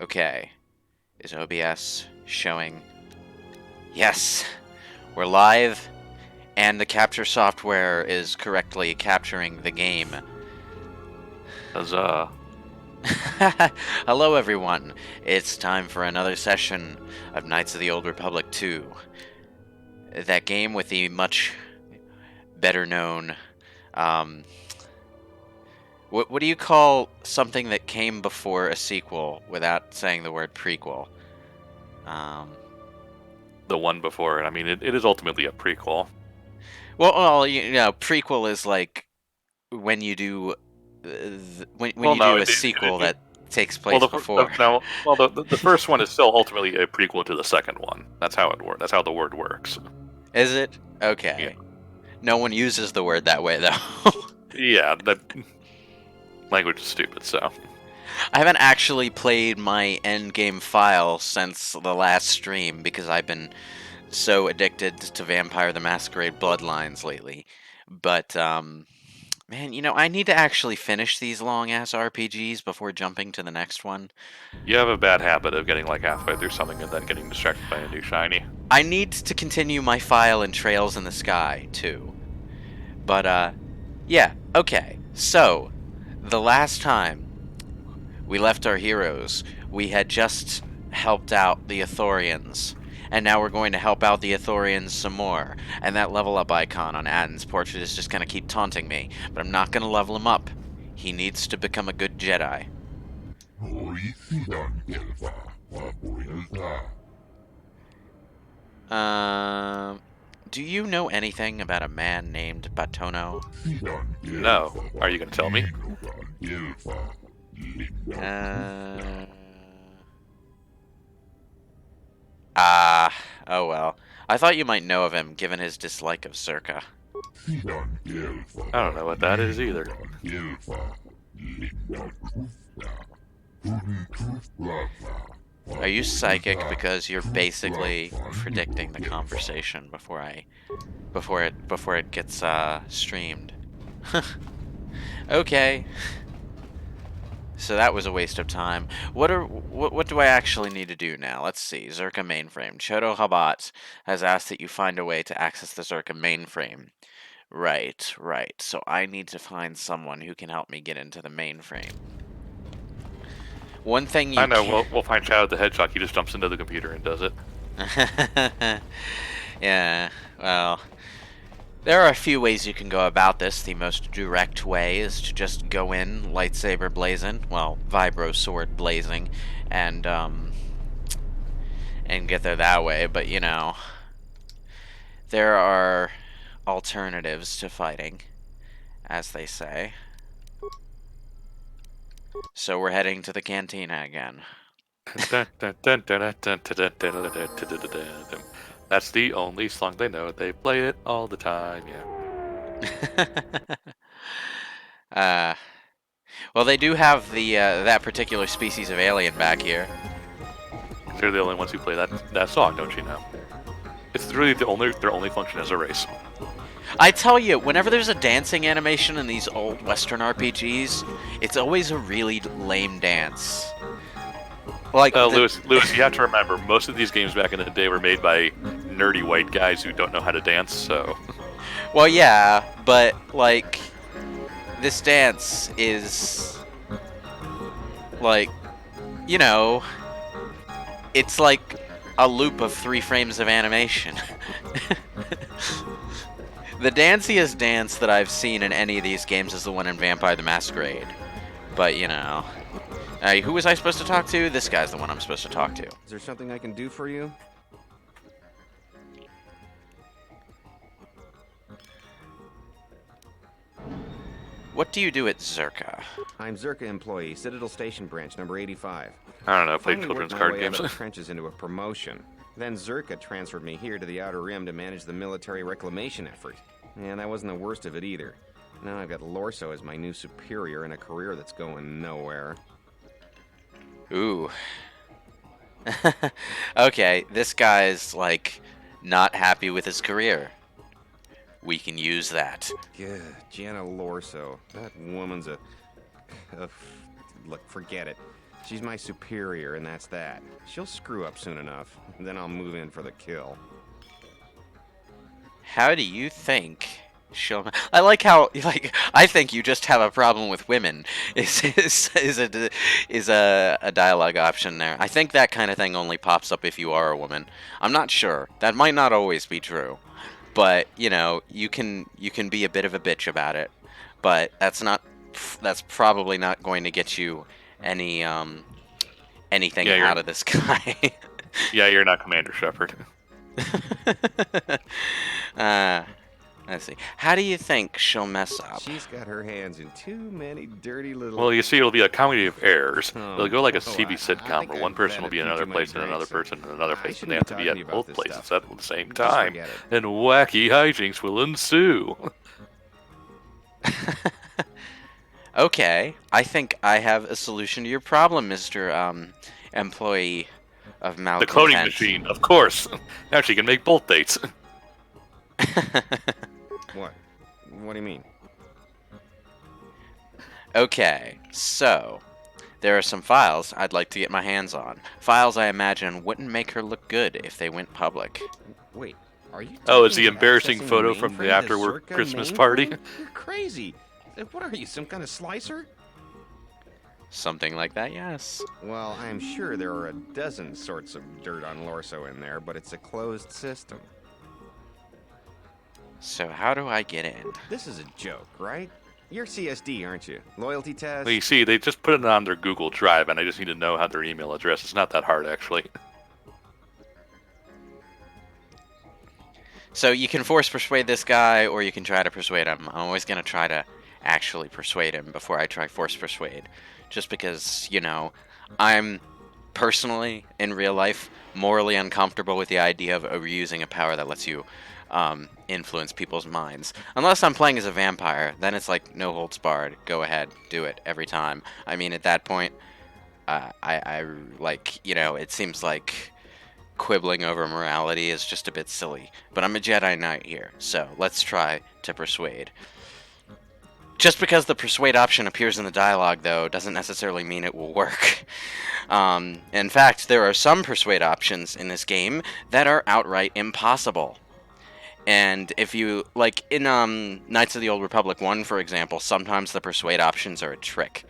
Okay. Is OBS showing? Yes! We're live, and the capture software is correctly capturing the game. Huzzah. Hello everyone. It's time for another session of Knights of the Old Republic 2. That game with the much better known, what do you call something that came before a sequel without saying the word prequel? The one before it. I mean, it is ultimately a prequel. Well, you know, prequel is like when you do when you do a sequel that takes place before. The first one is still ultimately a prequel to the second one. That's how it works. That's how the word works. Is it? Okay. Yeah. No one uses the word that way though. Yeah, that language is stupid. So I haven't actually played my endgame file since the last stream because I've been so addicted to Vampire the Masquerade Bloodlines lately. But man, you know, I need to actually finish these long-ass RPGs before jumping to the next one. you have a bad habit of getting like halfway through something and then getting distracted by a new shiny. I need to continue my file in Trails in the Sky, too. But, yeah, okay. So, the last time we left our heroes, we had just helped out the Ithorians. And now we're going to help out the Ithorians some more. And that level up icon on Atten's portrait is just going to keep taunting me. But I'm not going to level him up. He needs to become a good Jedi. Do you know anything about a man named Batono? No, are you gonna tell me? Oh well. I thought you might know of him, given his dislike of Zerka. I don't know what that is either. Are you psychic because you're basically predicting the conversation before it gets streamed? Okay. So that was a waste of time. What do I actually need to do now? Let's see. Zerka mainframe. Chodo Habat has asked that you find a way to access the Zerka mainframe. Right. So I need to find someone who can help me get into the mainframe. One thing you I know. We'll find Shadow the Hedgehog. He just jumps into the computer and does it. Yeah. Well, there are a few ways you can go about this. The most direct way is to just go in, lightsaber blazing, well, vibro sword blazing, and get there that way. But you know, there are alternatives to fighting, as they say. So we're heading to the cantina again. That's the only song they know. They play it all the time. Yeah. Well, they do have the that particular species of alien back here. They're the only ones who play that song, don't you know? It's really their only function as a race. I tell you, whenever there's a dancing animation in these old Western RPGs, it's always a really lame dance. Like Lewis, you have to remember, most of these games back in the day were made by nerdy white guys who don't know how to dance, so... Well, yeah, but, like, this dance is, like, you know, it's like a loop of 3 frames of animation. The danciest dance that I've seen in any of these games is the one in Vampire the Masquerade. But, you know... who was I supposed to talk to? This guy's the one I'm supposed to talk to. Is there something I can do for you? What do you do at Zerka? I'm Zerka employee, Citadel Station Branch, number 85. I don't know, played Finally children's worked my card way games. out of the trenches into a promotion. Then Zerka transferred me here to the Outer Rim to manage the military reclamation effort. And that wasn't the worst of it either. Now I've got Lorso as my new superior in a career that's going nowhere. Ooh. Okay, this guy's, like, not happy with his career. We can use that. Yeah, Gianna Lorso. That woman's look, forget it. She's my superior, and that's that. She'll screw up soon enough. Then I'll move in for the kill. How do you think she'll... I like how, like, I think you just have a problem with women, is a dialogue option there. I think that kind of thing only pops up if you are a woman. I'm not sure. That might not always be true. But, you know, you can be a bit of a bitch about it. But that's probably not going to get you any, anything Yeah, out of this guy. Yeah, you're not Commander Shepard. Let's see. How do you think she'll mess up? She's got her hands in too many dirty little... Well, you see, it'll be a comedy of errors. Oh, It'll go like a oh, CB I sitcom think where one I've person had will a be in few another too place many and another drinks. person in another I place, and shouldn't they be have to be talking at about both this places stuff. at the same Just time. forget it. And wacky hijinks will ensue. Okay, I think I have a solution to your problem, Mr. Employee of The Malcontent. cloning machine, of course. Now she can make both dates. What? What do you mean? Okay, so there are some files I'd like to get my hands on. Files I imagine wouldn't make her look good if they went public. Wait, are you Oh, it's talking the about embarrassing accessing photo the from the mainframe to after-work Zerka Christmas mainframe? party? You're crazy. What are you, some kind of slicer? Something like that, yes. Well, I'm sure there are a dozen sorts of dirt on Lorso in there, but it's a closed system. So how do I get in? This is a joke, right? You're CSD, aren't you? Loyalty test? Well, you see, they just put it on their Google Drive, and I just need to know how their email address. It's not that hard, actually. So you can force persuade this guy, or you can try to persuade him. I'm always going to try to actually persuade him before I try force persuade. Just because, you know, I'm personally, in real life, morally uncomfortable with the idea of using a power that lets you influence people's minds. Unless I'm playing as a vampire, then it's like no holds barred. Go ahead, do it every time. I mean, at that point, I like, you know, it seems like quibbling over morality is just a bit silly. But I'm a Jedi Knight here, so let's try to persuade. Just because the persuade option appears in the dialogue, though, doesn't necessarily mean it will work. In fact, there are some persuade options in this game that are outright impossible. And if you, like, in Knights of the Old Republic 1, for example, sometimes the persuade options are a trick.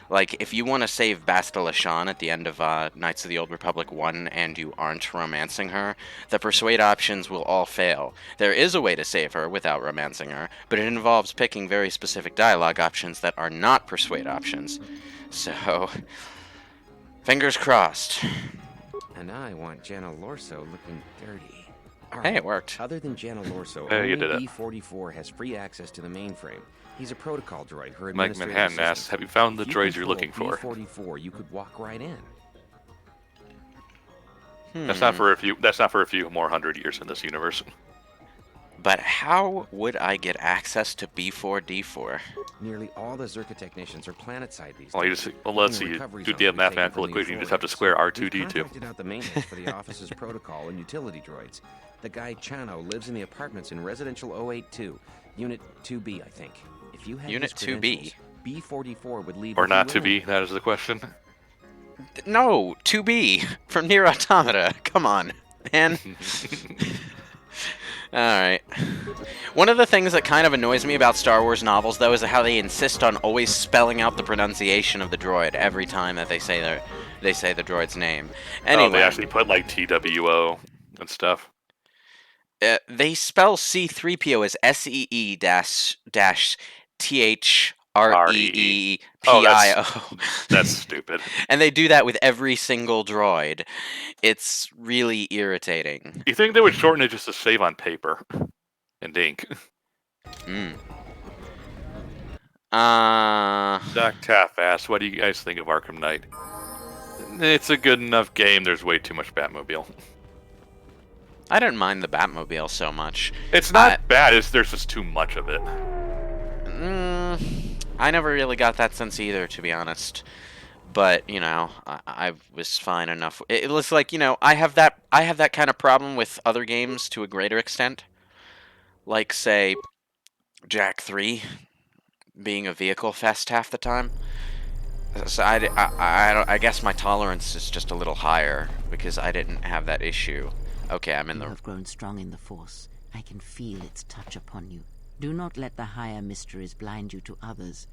Like, if you want to save Bastila Shan at the end of Knights of the Old Republic 1 and you aren't romancing her, the persuade options will all fail. There is a way to save her without romancing her, but it involves picking very specific dialogue options that are not persuade options. So, fingers crossed. And I want Jana Lorso looking dirty. All Hey, right. it worked. Other than Jana Lorso, Hey, you only did it. B-44 has free access to the mainframe. He's a protocol droid, her Mike administrative Manhattan asks, assistant. have you found the If you droids you're control looking for? B-44, you could walk right in. That's not for a few. That's not for a few more 100 years in this universe. But how would I get access to B4D4? Nearly all the Zerka technicians are planet-side these Well, you days. just let's see. Even You recovery do zones the were taken mathematical from the equation. You just have to authorities. square We've R2D2. contracted out the maintenance for the office's protocol and utility droids. The guy Chano lives in the apartments in residential 082, Unit 2B, I think. If you had Unit his 2B? credentials, B-44 would leave Or with you not to be? willingly. That is the question. No, 2B from Nier Automata. Come on, man. Alright. One of the things that kind of annoys me about Star Wars novels, though, is how they insist on always spelling out the pronunciation of the droid every time that they say the droid's name. Anyway, Oh, they actually put like TWO and stuff. they spell C-3PO as SEE dash THREEPIO. That's stupid. And they do that with every single droid. It's really irritating. You think they would shorten it just to save on paper and ink? Hmm. Doc Taff asks, what do you guys think of Arkham Knight? It's a good enough game. There's way too much Batmobile. I don't mind the Batmobile so much. It's not bad. There's just too much of it. I never really got that sense either, to be honest. But you know, I was fine enough. It was like, you know, I have that kind of problem with other games to a greater extent. Like, say, Jack 3 being a vehicle fest half the time. So I guess my tolerance is just a little higher because I didn't have that issue. Okay, I'm in You the... have grown strong in the Force. I can feel its touch upon you. Do not let the higher mysteries blind you to others.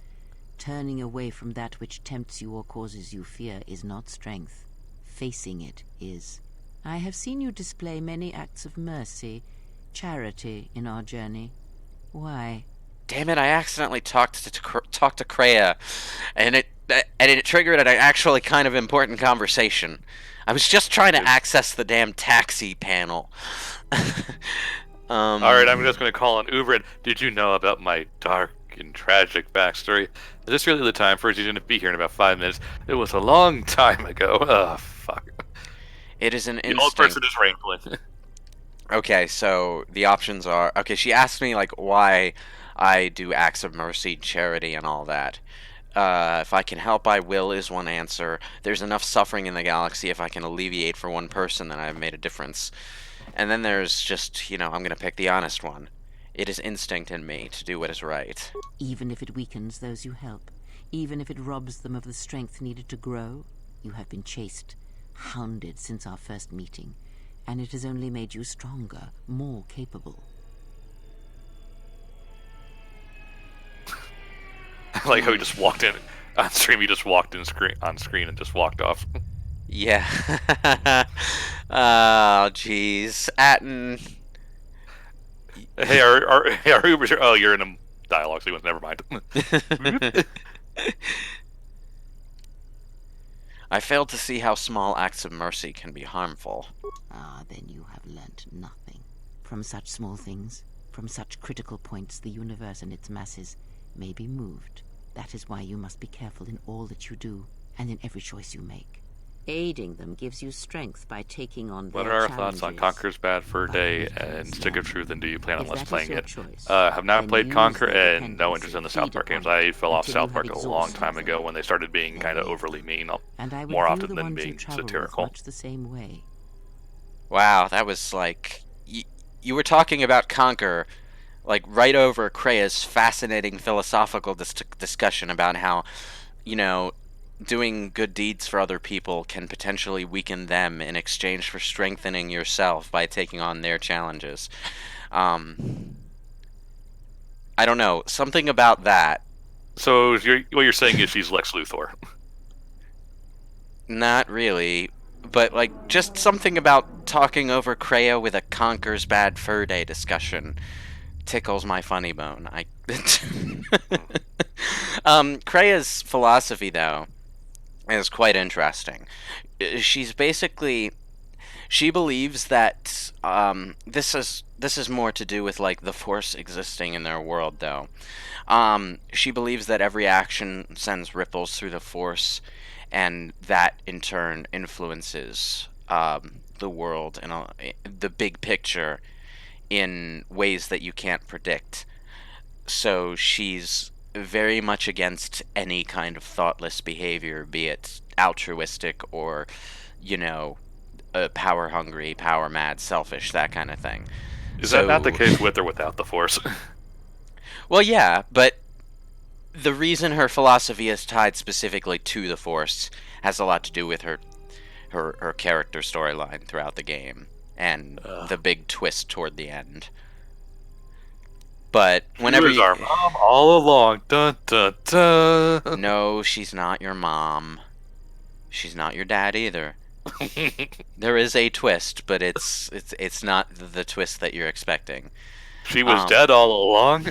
Turning away from that which tempts you or causes you fear is not strength. Facing it is. I have seen you display many acts of mercy, charity in our journey. Why? Damn it, I accidentally talked to Kreia, and it triggered an actually kind of important conversation. I was just trying to access the damn taxi panel. Alright, I'm just going to call on Uber. And did you know about my dark and tragic backstory? Is this really the time for you to be here in about 5 minutes? It was a long time ago. Oh, fuck. It is an The old instinct. person is wrangling. Okay, so the options are... Okay, she asked me, like, why I do acts of mercy, charity, and all that. If I can help, I will is one answer. There's enough suffering in the galaxy. If I can alleviate for one person, then I've made a difference. And then there's just, I'm going to pick the honest one. It is instinct in me to do what is right. Even if it weakens those you help, even if it robs them of the strength needed to grow, you have been chased, hounded since our first meeting, and it has only made you stronger, more capable. I like how he just walked in on stream. He just walked in on screen and just walked off. Yeah. Oh, jeez. Atten. Hey, our Uber's here. Oh, you're in a dialogue sequence. Never mind. I failed to see how small acts of mercy can be harmful. Ah, then you have learnt nothing. From such small things, from such critical points, the universe and its masses may be moved. That is why you must be careful in all that you do, and in every choice you make. Aiding them gives you strength by taking on their What are our challenges. thoughts on Conquer's Bad Fur Day and Stick of Truth, and do you plan on If Let's that is playing your it? choice, Have not then played use Conquer their and no interest in the South dependency, Park feed games. upon I fell off until you South have Park a long exhausted time ago them. when they started being kind of Then overly mean, And I would more view often the than ones you being travel with satirical. much the same way. Wow, that was like... You were talking about Conquer, like, right over Kreia's fascinating philosophical discussion about how, doing good deeds for other people can potentially weaken them in exchange for strengthening yourself by taking on their challenges. I don't know. Something about that. So what you're saying is she's Lex Luthor. Not really. But, like, just something about talking over Kreia with a Conquer's Bad Fur Day discussion tickles my funny bone. Kreia's philosophy, though, is quite interesting. She's basically... She believes that this is more to do with, like, the Force existing in their world, though. She believes that every action sends ripples through the Force, and that in turn influences the world and the big picture in ways that you can't predict. So she's very much against any kind of thoughtless behavior, be it altruistic or, power hungry, power mad, selfish, that kind of thing. Is that not the case with or without the Force? Well, yeah, but the reason her philosophy is tied specifically to the Force has a lot to do with her character storyline throughout the game and the big twist toward the end. But whenever she was our mom all along. Dun, dun, dun. No, she's not your mom. She's not your dad either. There is a twist, but it's not the twist that you're expecting. She was dead all along.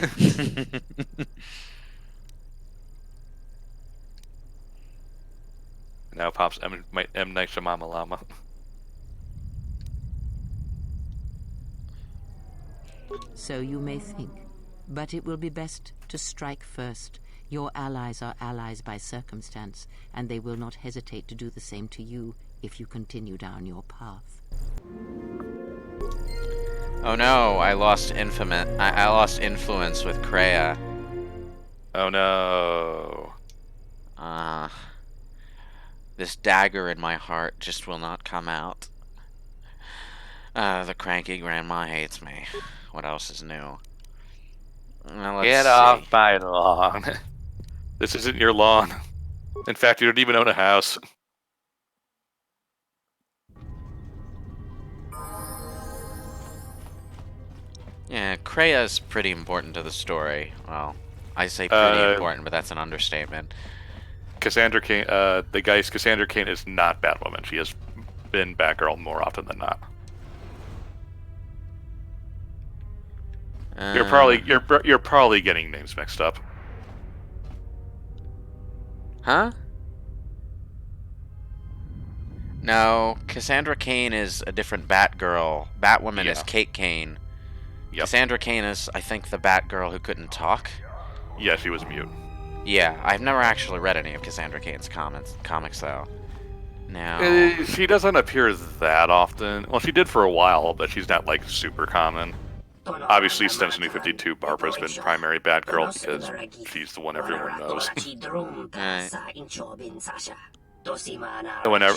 Now pops M Night Shyamalan Lama. So you may think, but it will be best to strike first. Your allies are allies by circumstance, and they will not hesitate to do the same to you if you continue down your path. Oh no, I lost I lost influence with Kreia. Oh no. This dagger in my heart just will not come out. The cranky grandma hates me. What else is new? Let's Get see. off my lawn. This isn't your lawn. In fact, you don't even own a house. Yeah, Krea's pretty important to the story. Well, I say pretty important, but that's an understatement. Cassandra Cain, the guy's Cassandra Cain is not Batwoman. She has been Batgirl more often than not. You're probably getting names mixed up. Huh? No, Cassandra Cain is a different Batgirl. Batwoman is Kate Kane. Yep. Cassandra Cain is, I think, the Batgirl who couldn't talk. Yeah, she was mute. Yeah, I've never actually read any of Cassandra Cain's comics though. Now, she doesn't appear that often. Well, she did for a while, but she's not like super common. Obviously, since New 52, Barbara's been primary Batgirl because she's the one everyone knows.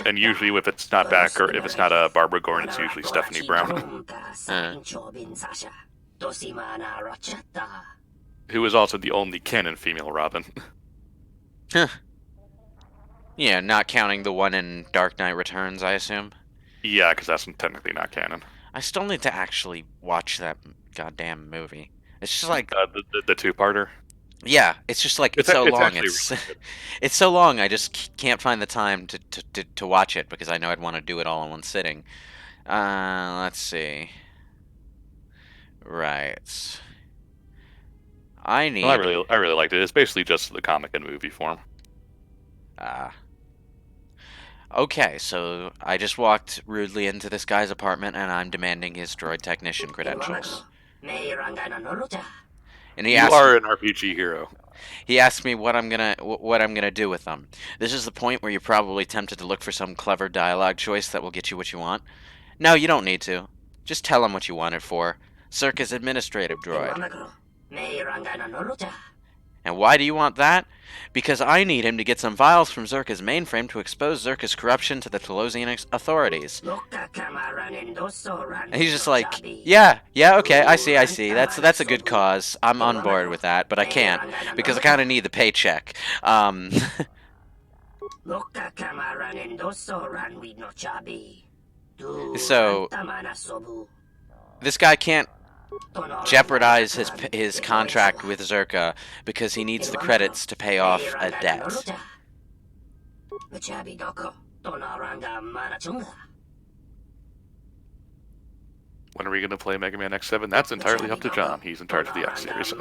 And usually, if it's not Batgirl, if it's not Barbara Gordon, it's usually Stephanie Brown, who is also the only canon female Robin. Yeah, not counting the one in Dark Knight Returns, I assume. Yeah, because that's technically not canon. I still need to actually watch that goddamn movie. It's just like the two-parter. Yeah, it's just like it's so long. It's really it's so long. I just can't find the time to watch it because I know I'd want to do it all in one sitting. Let's see. Right. I really liked it. It's basically just the comic and movie form. Okay, so I just walked rudely into this guy's apartment and I'm demanding his droid technician credentials. And you are an RPG hero. He asked me what I'm gonna do with them. This is the point where you're probably tempted to look for some clever dialogue choice that will get you what you want. No, you don't need to. Just tell him what you want it for. Circus administrative droid. And why do you want that? Because I need him to get some files from Zerka's mainframe to expose Zerka's corruption to the Telosian authorities. And he's just like, yeah, okay, I see. That's a good cause. I'm on board with that, but I can't because I kind of need the paycheck. So this guy can't jeopardize his contract with Zerka because he needs the credits to pay off a debt. When are we going to play Mega Man X7? That's entirely up to John. He's in charge of the X series.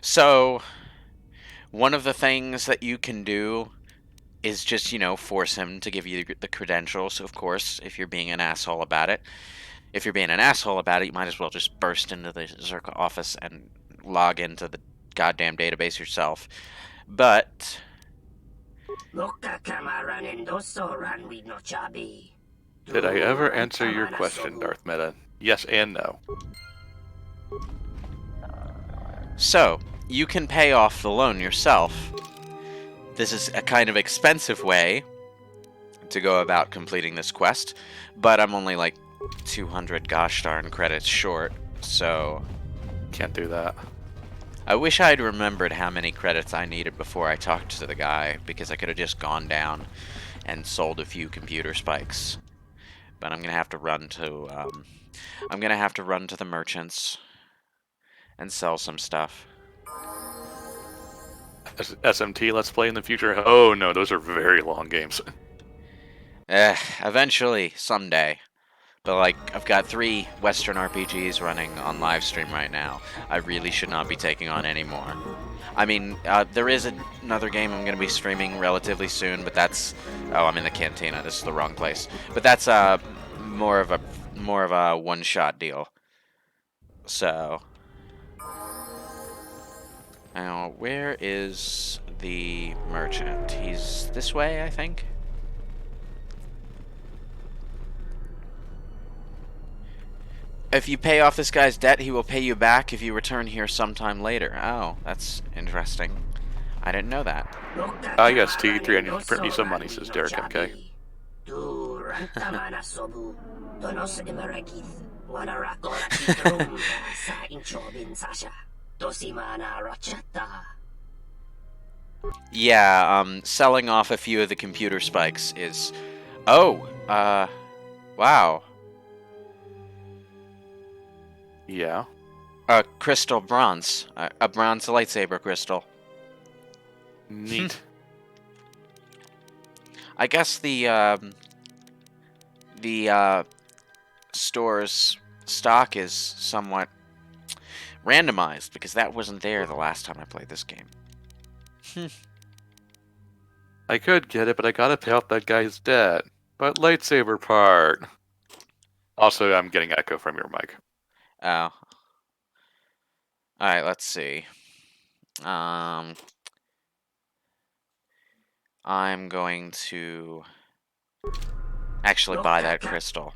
So, one of the things that you can do is just, force him to give you the credentials, of course, if you're being an asshole about it. If you're being an asshole about it, you might as well just burst into the Zerka office and log into the goddamn database yourself. But did I ever answer your question, Darth Meta? Yes and no. So, you can pay off the loan yourself. This is a kind of expensive way to go about completing this quest, but I'm only like 200 gosh darn credits short, so can't do that. I wish I'd remembered how many credits I needed before I talked to the guy, because I could have just gone down and sold a few computer spikes. But I'm gonna have to run to the merchants and sell some stuff. SMT Let's Play in the future? Oh no, those are very long games. Eventually, someday. But, I've got 3 Western RPGs running on Livestream right now. I really should not be taking on any more. I mean, there is another game I'm going to be streaming relatively soon, but that's... Oh, I'm in the cantina. This is the wrong place. But that's more of a one-shot deal. So... Now, where is the merchant? He's this way, I think? If you pay off this guy's debt, he will pay you back if you return here sometime later. Oh, that's interesting. I didn't know that. Yes, T3, I need to print me some money, says Derek MK. Yeah, selling off a few of the computer spikes is... Oh, wow. Yeah. A crystal bronze. A bronze lightsaber crystal. Neat. I guess the store's stock is somewhat randomized, because that wasn't there the last time I played this game. I could get it, but I gotta pay off that guy's debt. But lightsaber part. Also, I'm getting echo from your mic. Oh. Alright, let's see. I'm going to actually buy that crystal,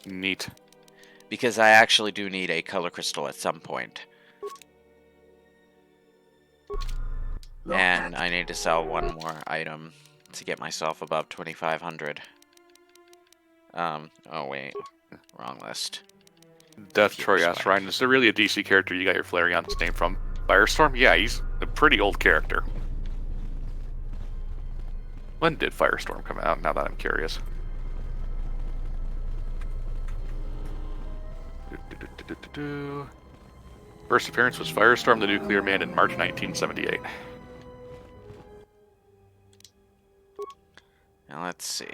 Neat. because I actually do need a color crystal at some point. And I need to sell one more item to get myself above 2,500. Oh wait, wrong list. Death Troy asks, Ryan, is there really a DC character you got your Flarion's name from? Firestorm? Yeah, he's a pretty old character. When did Firestorm come out, now that I'm curious? First appearance was Firestorm the Nuclear Man in March 1978. Now let's see.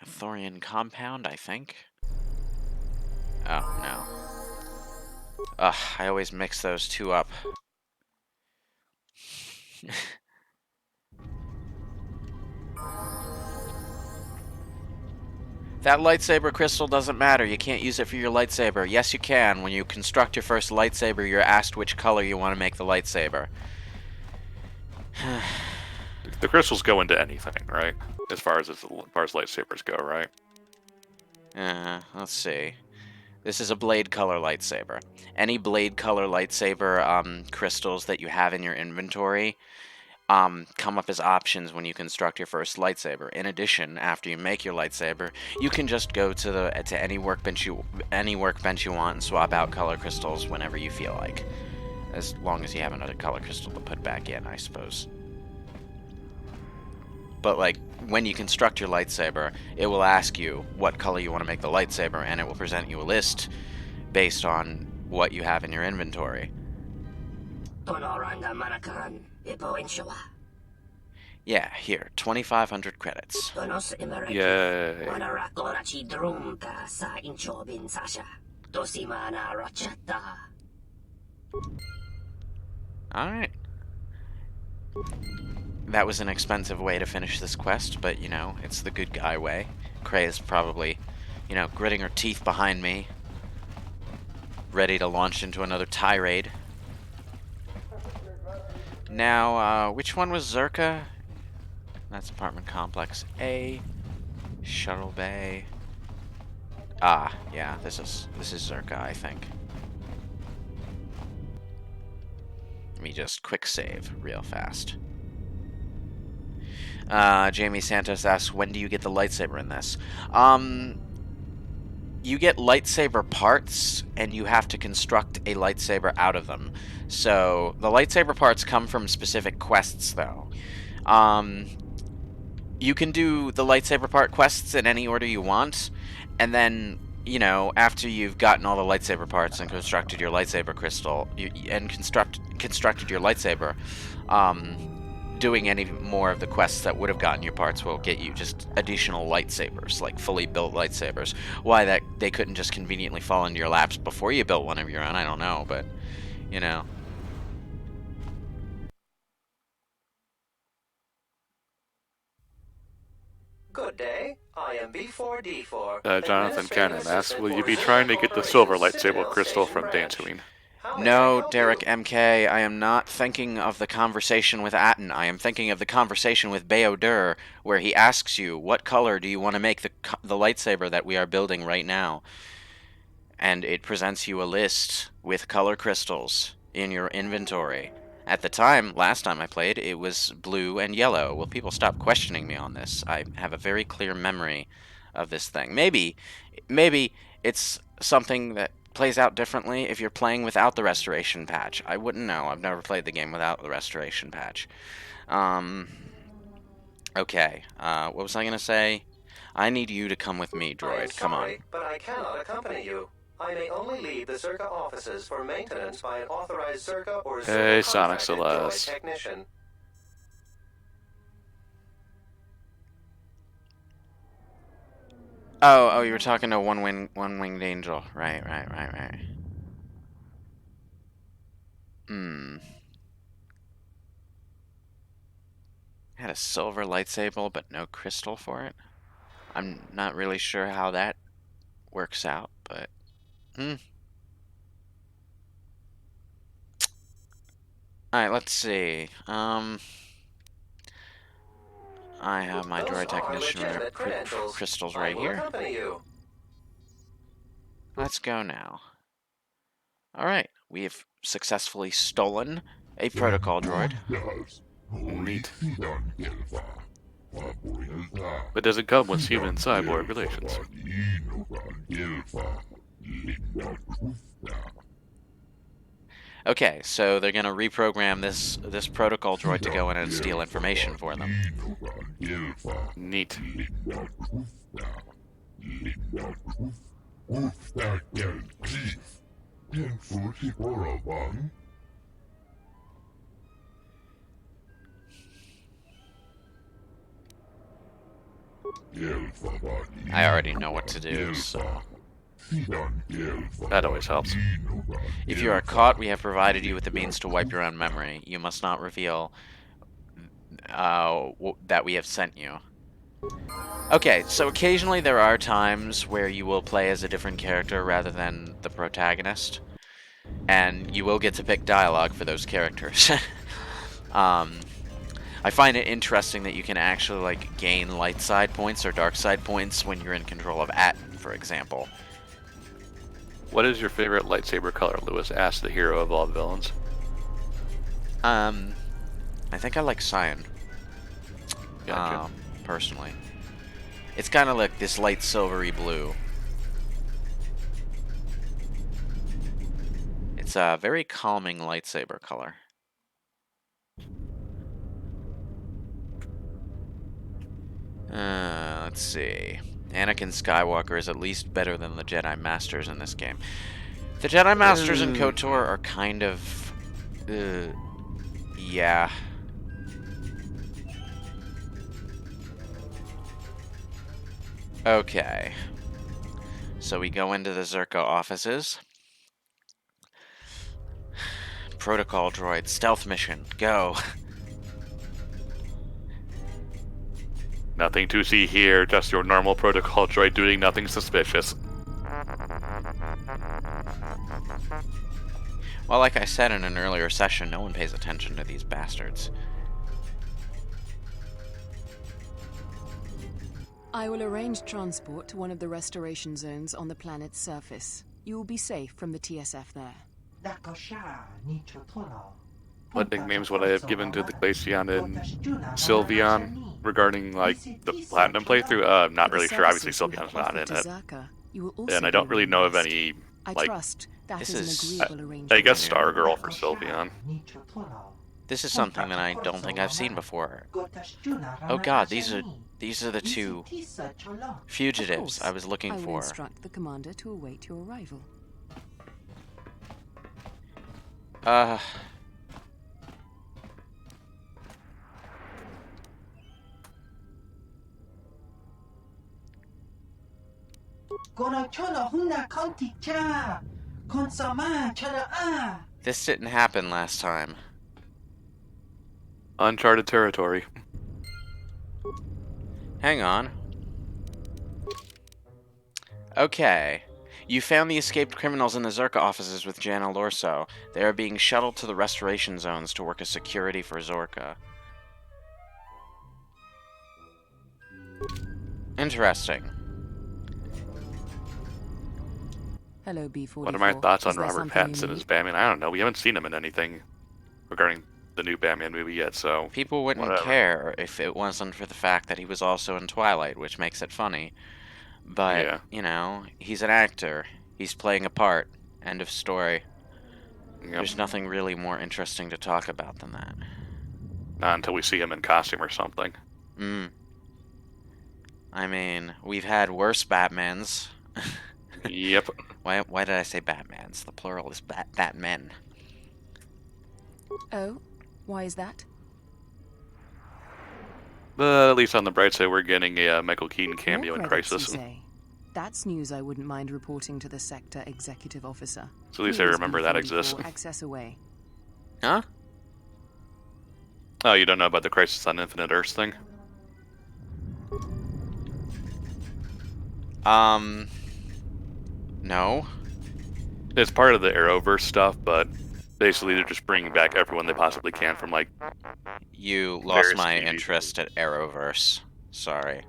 A Thorian compound, I think. Oh, no. Ugh, I always mix those two up. That lightsaber crystal doesn't matter. You can't use it for your lightsaber. Yes, you can. When you construct your first lightsaber, you're asked which color you want to make the lightsaber. The crystals go into anything, right? As far as lightsabers go, right? Let's see. This is a blade color lightsaber. Any blade color lightsaber crystals that you have in your inventory come up as options when you construct your first lightsaber. In addition, after you make your lightsaber, you can just go to any workbench you want and swap out color crystals whenever you feel like, as long as you have another color crystal to put back in, I suppose. But like when you construct your lightsaber, it will ask you what color you want to make the lightsaber, and it will present you a list based on what you have in your inventory. Yeah, here, 2,500 credits. Yay. Alright. That was an expensive way to finish this quest, but, you know, it's the good guy way. Cray is probably, you know, gritting her teeth behind me, ready to launch into another tirade. Now, which one was Zerka? That's apartment complex A, shuttle bay. Ah, yeah, this is Zerka, I think. Let me just quick save real fast. Jamie Santos asks, when do you get the lightsaber in this? You get lightsaber parts, and you have to construct a lightsaber out of them. So, the lightsaber parts come from specific quests, though. You can do the lightsaber part quests in any order you want, and then, you know, after you've gotten all the lightsaber parts and constructed your lightsaber crystal, constructed your lightsaber, doing any more of the quests that would have gotten you parts will get you just additional lightsabers, like fully built lightsabers. Why that they couldn't just conveniently fall into your laps before you built one of your own, I don't know, but, you know. Good day. I am B4D4. Jonathan Cannon asks, will you be trying to get the silver lightsaber crystal from Dantooine? How may I No, help Derek you? MK, I am not thinking of the conversation with Atten. I am thinking of the conversation with BioWare, where he asks you, what color do you want to make the lightsaber that we are building right now? And it presents you a list with color crystals in your inventory. At the time, last time I played, it was blue and yellow. Well, people stopped questioning me on this. I have a very clear memory of this thing. Maybe it's something that plays out differently if you're playing without the restoration patch. I wouldn't know. I've never played the game without the restoration patch. Okay. What was I gonna say? I need you to come with me, I am droid. Come on. sorry, but I cannot accompany you. I may only leave the Zerka offices for maintenance by an authorized Zerka or Hey, Zerka Sonic contracted droid Celeste. technician. Oh, you were talking to one-winged angel. Right. Hmm. Had a silver lightsaber, but no crystal for it. I'm not really sure how that works out, but Alright, let's see. I have my Those droid are technician legitimate credentials. crystals I right will here. accompany you. Let's go now. Alright, we have successfully stolen a protocol droid. Neat. But does it come with human cyborg relations? Okay, so they're gonna reprogram this protocol droid to go in and steal information for them. Neat. I already know what to do, so... That always helps. If you are caught, we have provided you with the means to wipe your own memory. You must not reveal that we have sent you. Okay, so occasionally there are times where you will play as a different character rather than the protagonist, and you will get to pick dialogue for those characters. I find it interesting that you can actually like gain light side points or dark side points when you're in control of Atten, for example. What is your favorite lightsaber color? Lewis asked the hero of all villains. I think I like cyan. Gotcha. Personally. It's kind of like this light silvery blue. It's a very calming lightsaber color. Let's see. Anakin Skywalker is at least better than the Jedi Masters in this game. The Jedi Masters in KOTOR are kind of... yeah. Okay. So we go into the Zerka offices. Protocol droid, stealth mission, go. Nothing to see here, just your normal protocol droid doing nothing suspicious. Well, like I said in an earlier session, no one pays attention to these bastards. I will arrange transport to one of the restoration zones on the planet's surface. You will be safe from the TSF there. What nicknames would I have given to the Glaceon and Sylveon regarding, like, the Platinum playthrough? Not really sure. Obviously, Sylveon's not in it. And I don't really know of any, like, This is... I guess Stargirl for Sylveon. This is something that I don't think I've seen before. Oh god, these are the two fugitives I was looking I will for. instruct the commander to await your arrival. This didn't happen last time. Uncharted territory. Hang on. Okay. You found the escaped criminals in the Zerka offices with Jana Lorso. They are being shuttled to the restoration zones to work as security for Zorka. Interesting. Hello, B44. What are my thoughts on Is there Robert something you Pattinson need? as Batman? I don't know. We haven't seen him in anything regarding the new Batman movie yet, so People wouldn't whatever. care if it wasn't for the fact that he was also in Twilight, which makes it funny. But, Yeah. you know, he's an actor. He's playing a part. End of story. Yep. There's nothing really more interesting to talk about than that. Not until we see him in costume or something. I mean, we've had worse Batmans. Yep. Why did I say Batmans? The plural is Batmen. Oh, why is that? But at least on the bright side, we're getting a Michael Keaton cameo in More credits, Crisis. you say? That's news I wouldn't mind reporting to the sector executive officer. So at least I Please, remember that B44, exists. Access away. Huh? Oh, you don't know about the Crisis on Infinite Earths thing? No. It's part of the Arrowverse stuff, but basically they're just bringing back everyone they possibly can from, like... You lost various my TV interest at Arrowverse. Sorry.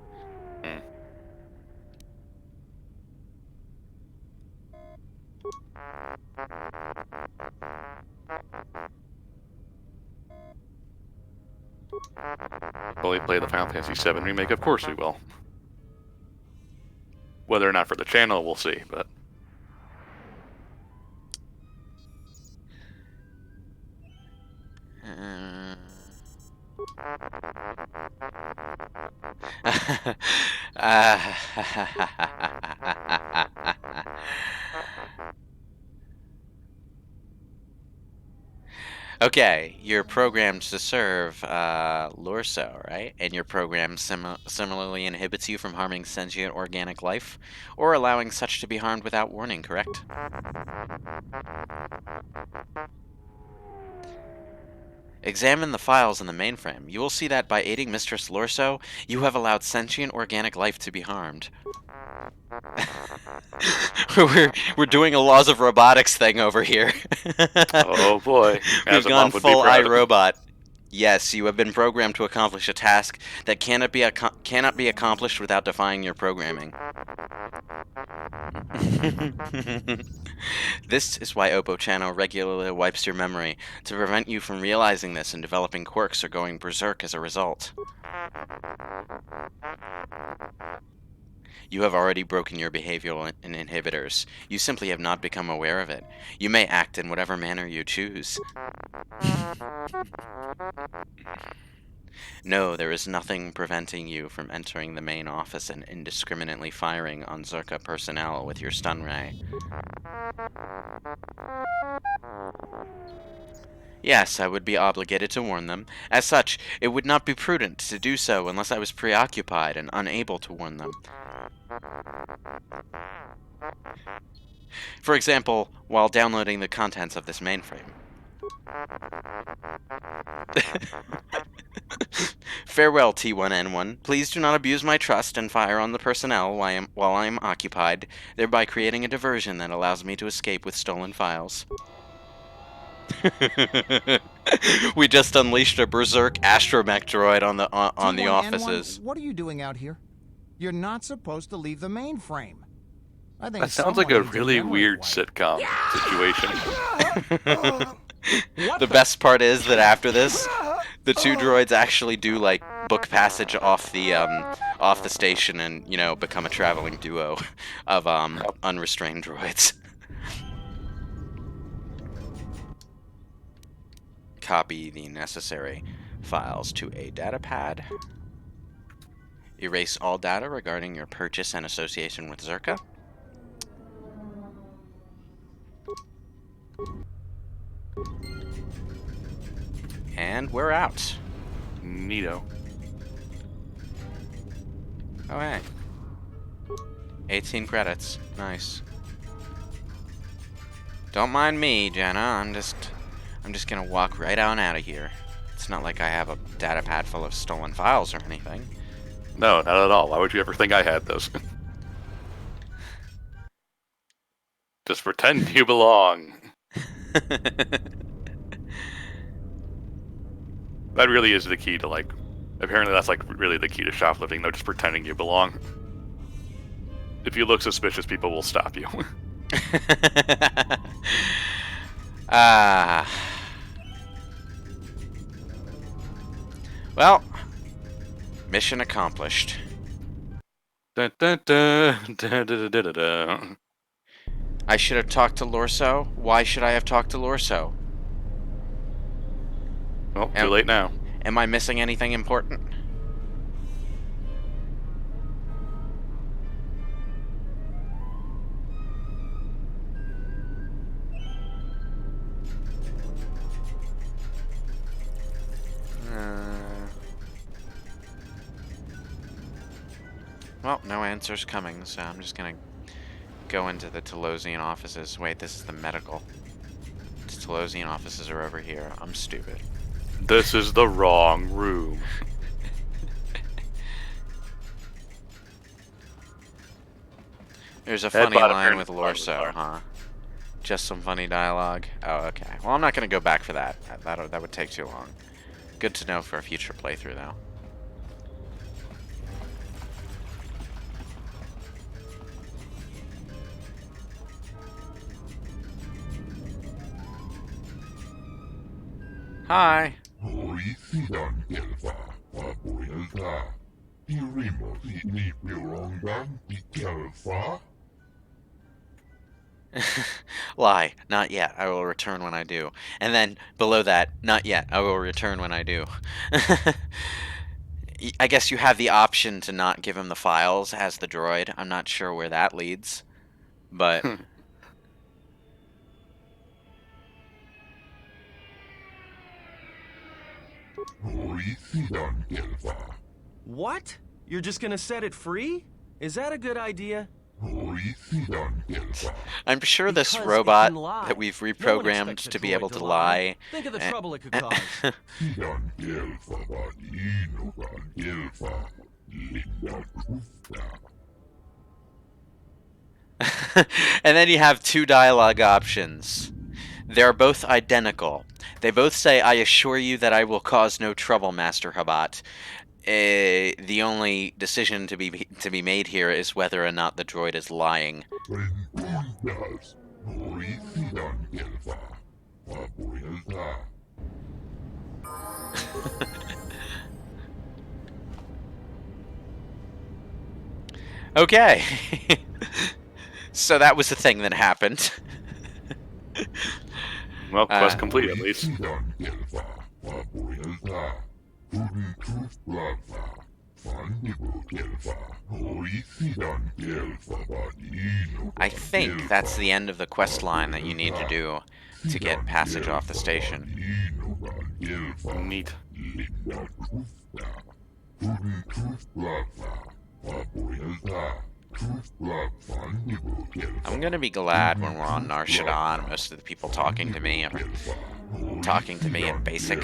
Will we play the Final Fantasy VII Remake? Of course we will. Whether or not for the channel, we'll see, but... Okay, you're programmed to serve Lorso, right? And your program similarly inhibits you from harming sentient organic life, or allowing such to be harmed without warning, correct? Examine the files in the mainframe. You will see that by aiding Mistress Lorso, you have allowed sentient organic life to be harmed. we're doing a laws of robotics thing over here. Oh boy. We've gone full iRobot. Yes, you have been programmed to accomplish a task that cannot be accomplished without defying your programming. This is why Oppo Channel regularly wipes your memory, to prevent you from realizing this and developing quirks or going berserk as a result. You have already broken your behavioral inhibitors. You simply have not become aware of it. You may act in whatever manner you choose. No, there is nothing preventing you from entering the main office and indiscriminately firing on Zerka personnel with your stun ray. Yes, I would be obligated to warn them. As such, it would not be prudent to do so unless I was preoccupied and unable to warn them. For example, while downloading the contents of this mainframe. Farewell, T1N1. Please do not abuse my trust and fire on the personnel while I am occupied, thereby creating a diversion that allows me to escape with stolen files. We just unleashed a berserk astromech droid on the offices. What are you doing out here? You're not supposed to leave the mainframe. I think That sounds like a really weird sitcom situation. The best part is that after this, the two droids actually do like book passage off the station and, you know, become a traveling duo of unrestrained droids. Copy the necessary files to a datapad. Erase all data regarding your purchase and association with Zerka. And we're out. Neato. Oh, hey. 18 credits. Nice. Don't mind me, Jenna. I'm just gonna walk right on out of here. It's not like I have a datapad full of stolen files or anything. No, not at all. Why would you ever think I had those? Just pretend you belong. That really is the key to, like... Apparently that's, like, really the key to shoplifting, though, just pretending you belong. If you look suspicious, people will stop you. Ah. Well, mission accomplished. Dun, dun, dun, dun, dun, dun, dun, dun. I should have talked to Lorso. Why should I have talked to Lorso? Well, too late now. Am I missing anything important? Well, no answer's coming, so I'm just gonna go into the Telosian offices. Wait, this is the medical. The Telosian offices are over here. I'm stupid. This is the wrong room. There's a funny line with Lorso, huh? Just some funny dialogue? Oh, okay. Well, I'm not gonna go back for that. That would take too long. Good to know for a future playthrough, though. Hi. Lie. Not yet. I will return when I do. And then below that, not yet. I will return when I do. I guess you have the option to not give him the files as the droid. I'm not sure where that leads. But... What? You're just gonna set it free? Is that a good idea? I'm sure this Because robot it can lie. that we've No one reprogrammed expects a to be droid able to to lie. lie. Think of the trouble it could cause. And then you have two dialogue options. They're both identical. They both say, "I assure you that I will cause no trouble, Master Habat." The only decision to be made here is whether or not the droid is lying. Okay. So that was the thing that happened. Well, quest complete at least. I think that's the end of the quest line that you need to do to get passage off the station. Neat. I'm gonna be glad when we're on Nar Shaddaa, most of the people talking to me are talking to me in basic.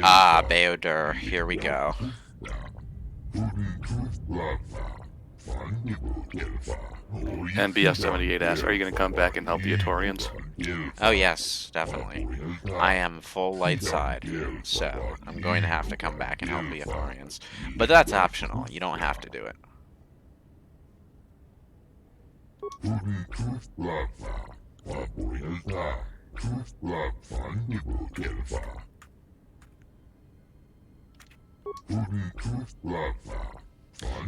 Ah, BioWare, here we go. MBS78 asks, are you going to come back and help the Atorians? Oh yes, definitely. I am full light side, so I'm going to have to come back and help the Athorians. But that's optional, you don't have to do it.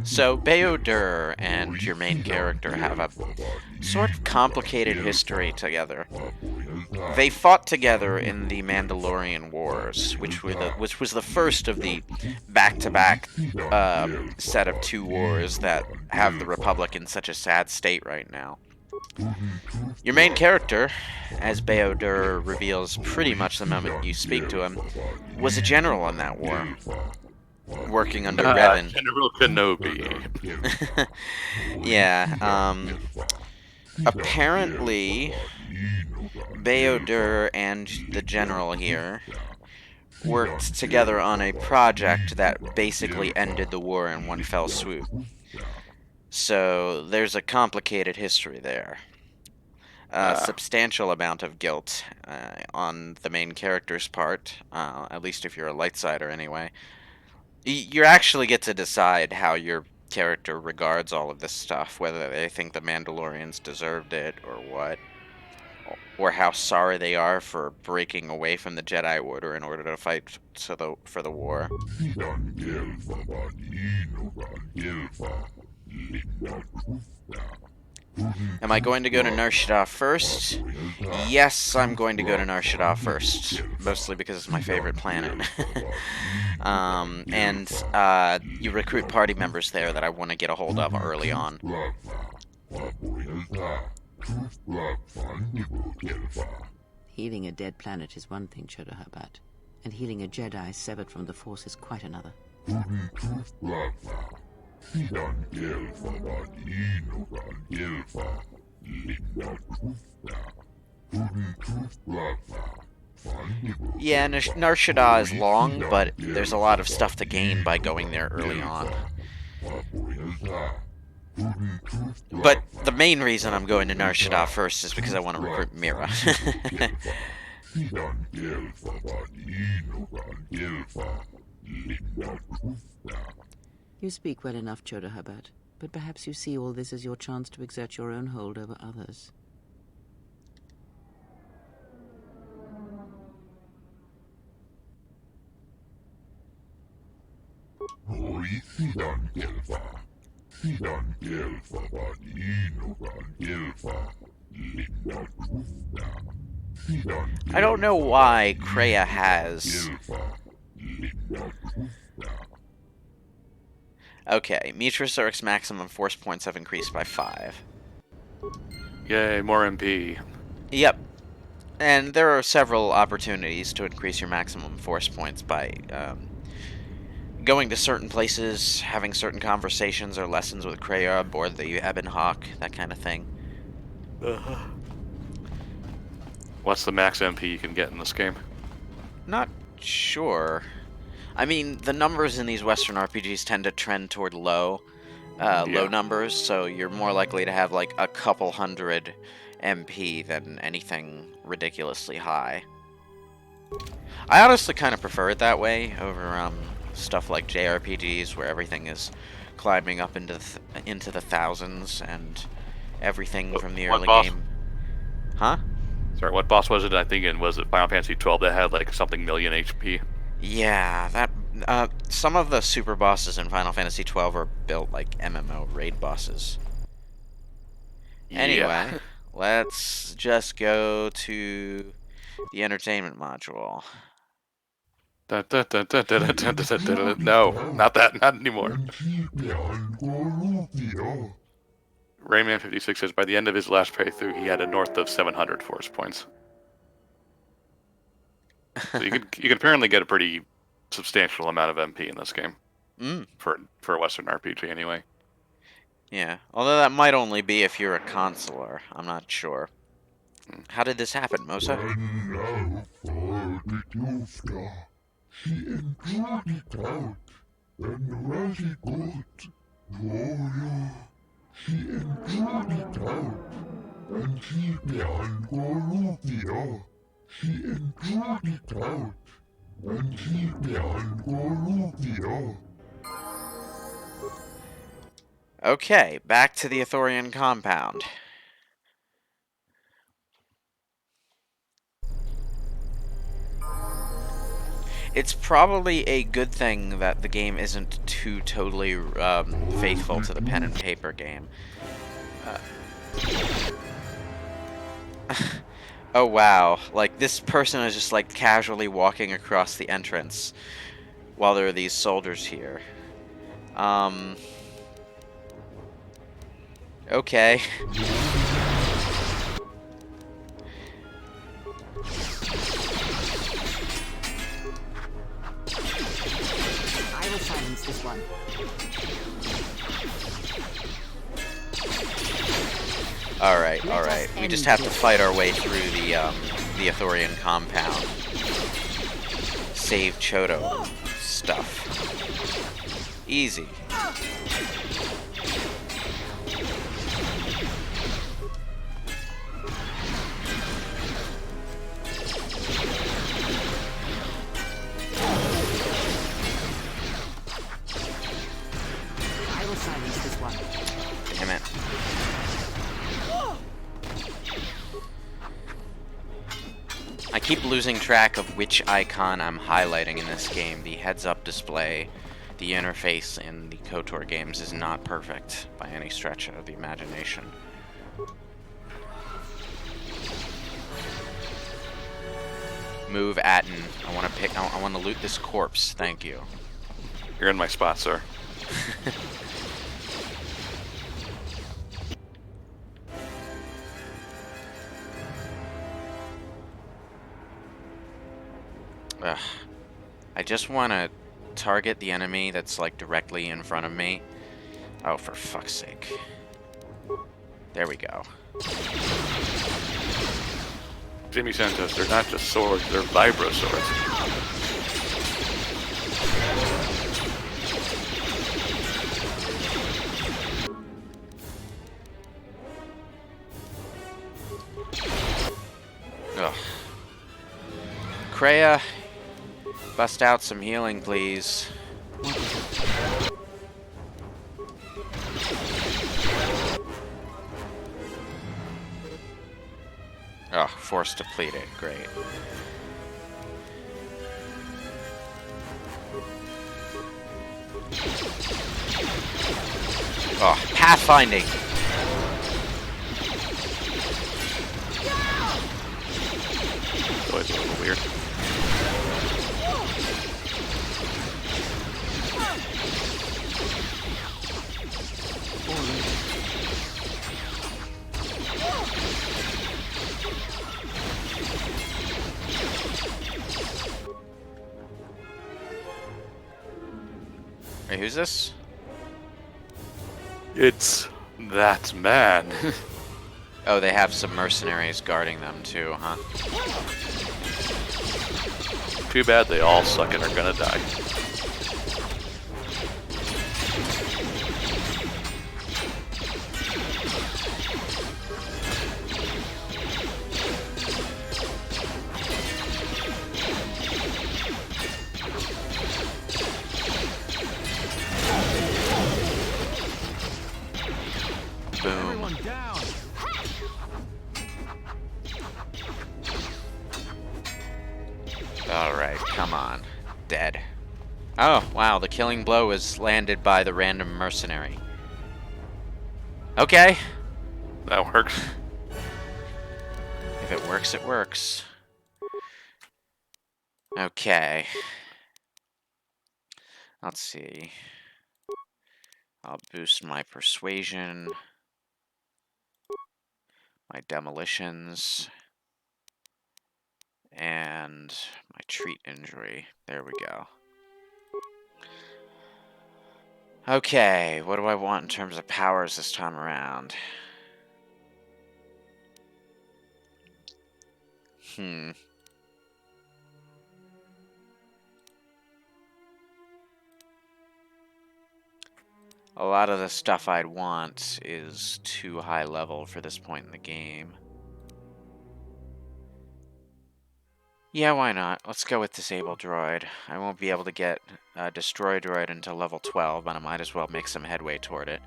So, BioWare and your main character have a sort of complicated history together. They fought together in the Mandalorian Wars, which was the first of the back-to-back set of two wars that have the Republic in such a sad state right now. Your main character, as BioWare reveals pretty much the moment you speak to him, was a general in that war, working under Revan. General Kenobi. Yeah, apparently, BioWare and the general here worked together on a project that basically ended the war in one fell swoop. So there's a complicated history there. A substantial amount of guilt on the main character's part, at least if you're a lightsider anyway. You actually get to decide how your character regards all of this stuff, whether they think the Mandalorians deserved it or what, or how sorry they are for breaking away from the Jedi Order in order to fight for the war. Am I going to go to Nar Shaddaa first? Yes, I'm going to go to Nar Shaddaa first, mostly because it's my favorite planet. And you recruit party members there that I want to get a hold of early on. Healing a dead planet is one thing, Chodohabat, and healing a Jedi severed from the Force is quite another. Yeah, Nar Shaddaa is long, but there's a lot of stuff to gain by going there early on. But the main reason I'm going to Nar Shaddaa first is because I want to recruit Mira. You speak well enough, Chodohabat, but perhaps you see all this as your chance to exert your own hold over others. I don't know why Kreia has... Okay, Mitra Zurik's maximum force points have increased by 5. Yay, more MP. Yep. And there are several opportunities to increase your maximum force points by going to certain places, having certain conversations or lessons with Kreia aboard the Ebon Hawk, that kind of thing. What's the max MP you can get in this game? Not sure. I mean, the numbers in these Western RPGs tend to trend toward low numbers, so you're more likely to have like a couple hundred MP than anything ridiculously high. I honestly kind of prefer it that way over stuff like JRPGs where everything is climbing up into the thousands and everything from the early game. Huh? Sorry, what boss was it? I think was it Final Fantasy 12 that had like something million HP? Yeah, that some of the super bosses in Final Fantasy 12 are built like MMO raid bosses. Yeah. Anyway, let's just go to the entertainment module. No, not that, not anymore. Rayman 56 says by the end of his last playthrough, he had a north of 700 force points. So you can apparently get a pretty substantial amount of MP in this game. For a Western RPG, anyway. Yeah, although that might only be if you're a consular. I'm not sure. How did this happen, Mosa? Okay, back to the Ithorian compound. It's probably a good thing that the game isn't too totally faithful to the pen and paper game. Oh wow, like this person is just like casually walking across the entrance while there are these soldiers here. Okay. Alright, alright. We just have to fight our way through the Ithorian compound. Save Chodo stuff. Easy. I will silence this one. Damn it. I keep losing track of which icon I'm highlighting in this game. The heads-up display, the interface in the KOTOR games is not perfect by any stretch of the imagination. Move, Atten. I want to loot this corpse. Thank you. You're in my spot, sir. Ugh. I just want to target the enemy that's like directly in front of me. Oh, for fuck's sake. There we go. Jimmy Santos, they're not just swords, they're vibro swords. Ugh. Kreia, bust out some healing, please. Oh, force depleted. Great. Oh, pathfinding. It's always a little weird. Wait, who's this? It's that man. Oh, they have some mercenaries guarding them too, huh? Too bad they all suck and are gonna die. Boom. Down. Alright, come on. Dead. Oh, wow, the killing blow is landed by the random mercenary. Okay. That works. If it works, it works. Okay. Let's see. I'll boost my persuasion, my demolitions, and my treat injury. There we go. Okay, what do I want in terms of powers this time around? A lot of the stuff I'd want is too high level for this point in the game. Yeah, why not? Let's go with Disable Droid. I won't be able to get Destroy Droid until level 12, but I might as well make some headway toward it.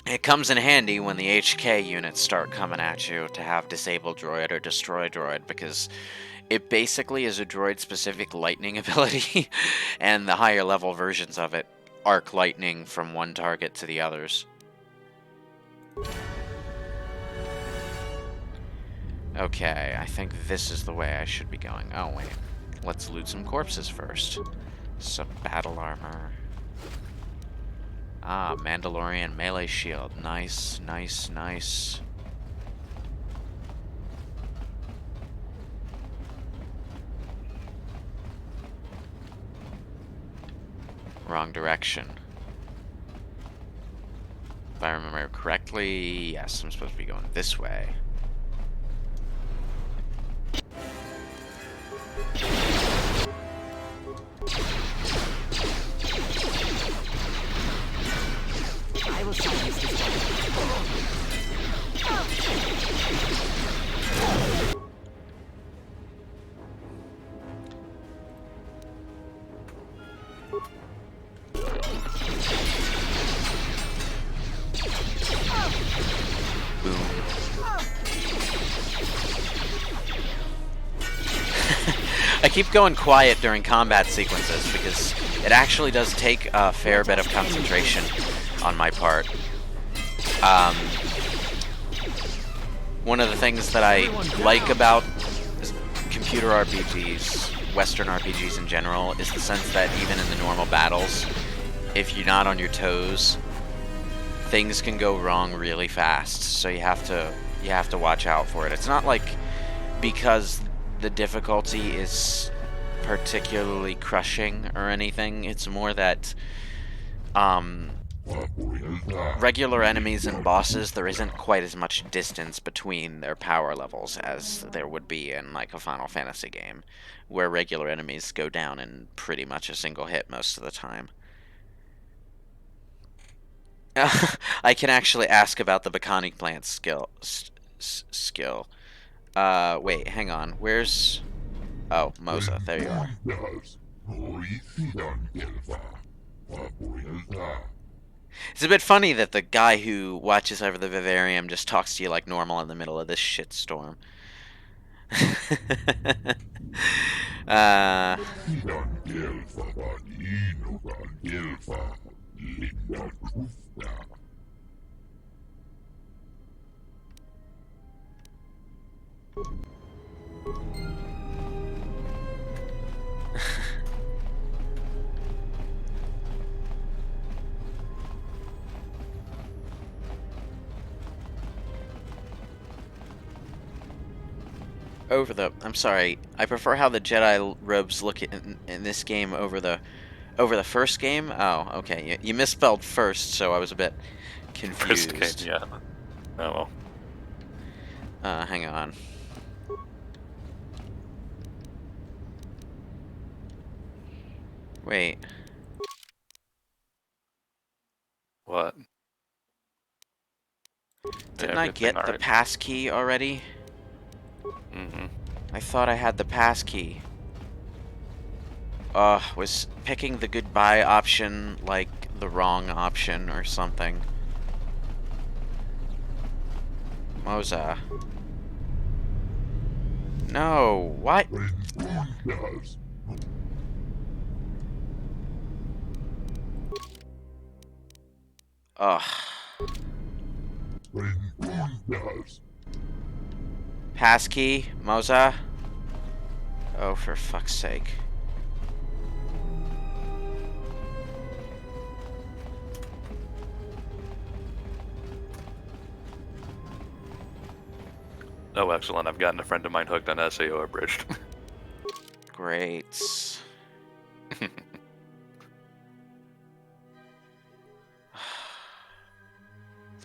It comes in handy when the HK units start coming at you to have Disable Droid or Destroy Droid, because it basically is a droid-specific lightning ability, and the higher level versions of it arc lightning from one target to the others. Okay, I think this is the way I should be going. Oh, wait. Let's loot some corpses first. Some battle armor. Ah, Mandalorian melee shield. Nice, nice, nice. Wrong direction. I remember correctly, yes, I'm supposed to be going this way. I will silence this one. I keep going quiet during combat sequences because it actually does take a fair bit of concentration on my part. One of the things that I like about computer RPGs, Western RPGs in general, is the sense that even in the normal battles, if you're not on your toes, things can go wrong really fast. So you have to watch out for it. It's not like because the difficulty is particularly crushing or anything. It's more that regular enemies and bosses, there isn't quite as much distance between their power levels as there would be in like a Final Fantasy game, where regular enemies go down in pretty much a single hit most of the time. I can actually ask about the botanic plant skill. Wait, hang on. Where's... Oh, Moza. There you are. It's a bit funny that the guy who watches over the vivarium just talks to you like normal in the middle of this shitstorm. I'm sorry. I prefer how the Jedi robes look in this game over the first game. Oh, okay. You misspelled first, so I was a bit confused. First game, yeah. Oh well. Hang on. Wait. What? Didn't I get the pass key already? Mm-hmm. I thought I had the pass key. Was picking the goodbye option like the wrong option or something? Moza. No, what? Ugh. Passkey, Moza? Oh, for fuck's sake. Oh, excellent. I've gotten a friend of mine hooked on SAO Abridged. Great. The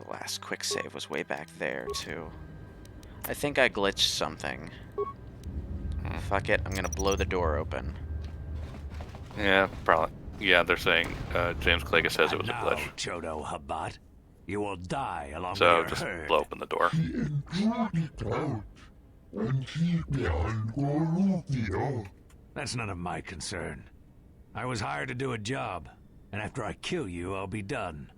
last quick save was way back there, too. I think I glitched something. Fuck it, I'm gonna blow the door open. Yeah, probably. Yeah, they're saying, James Clegg says it was a glitch. Chodo Habat, you will die along So with your just herd. blow open the door. That's none of my concern. I was hired to do a job, and after I kill you, I'll be done.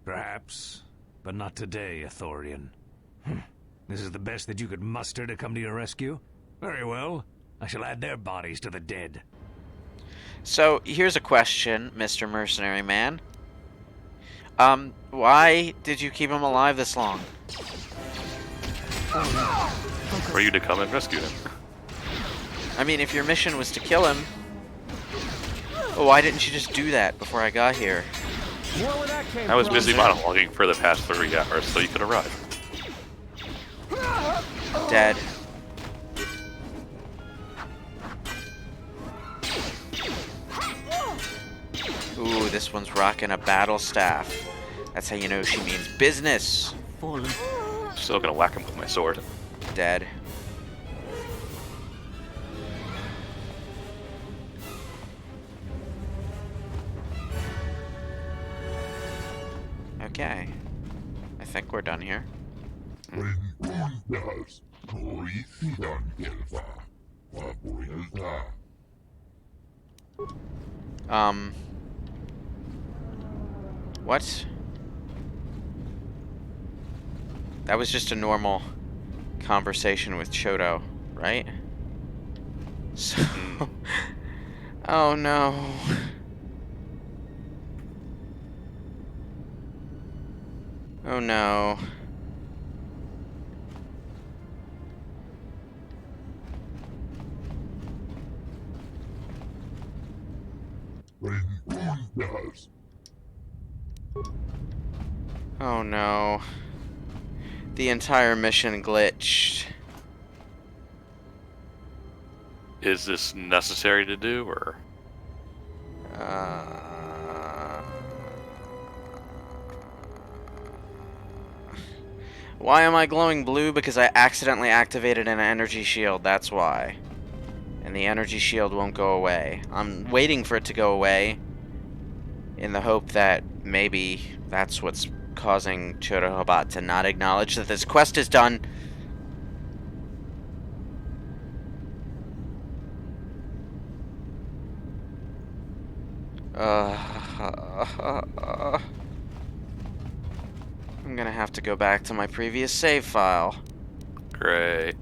Perhaps, but not today, Ithorian. This is the best that you could muster to come to your rescue? Very well. I shall add their bodies to the dead. So, here's a question, Mr. Mercenary Man. Why did you keep him alive this long? For you to come and rescue him. I mean, if your mission was to kill him, why didn't you just do that before I got here? I was busy monologuing for the past 3 hours, so you could arrive. Dead. Ooh, this one's rocking a battle staff. That's how you know she means business. Fallen. Still gonna whack him with my sword. Dead. Okay. I think we're done here. What? That was just a normal conversation with Chodo, right? So... oh no. Oh no. Oh no. The entire mission glitched. Is this necessary to do, or? Why am I glowing blue? Because I accidentally activated an energy shield, that's why. And the energy shield won't go away. I'm waiting for it to go away in the hope that maybe that's what's causing Chodohobat to not acknowledge that this quest is done. I'm gonna have to go back to my previous save file. Great.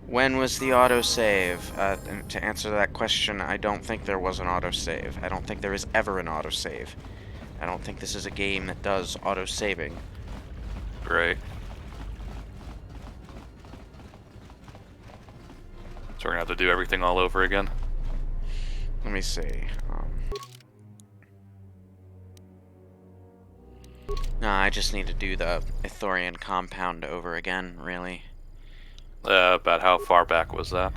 When was the autosave? To answer that question, I don't think there was an autosave. I don't think there is ever an autosave. I don't think this is a game that does autosaving. Great. So we're gonna have to do everything all over again? Let me see. No, I just need to do the Ithorian compound over again, really. About how far back was that?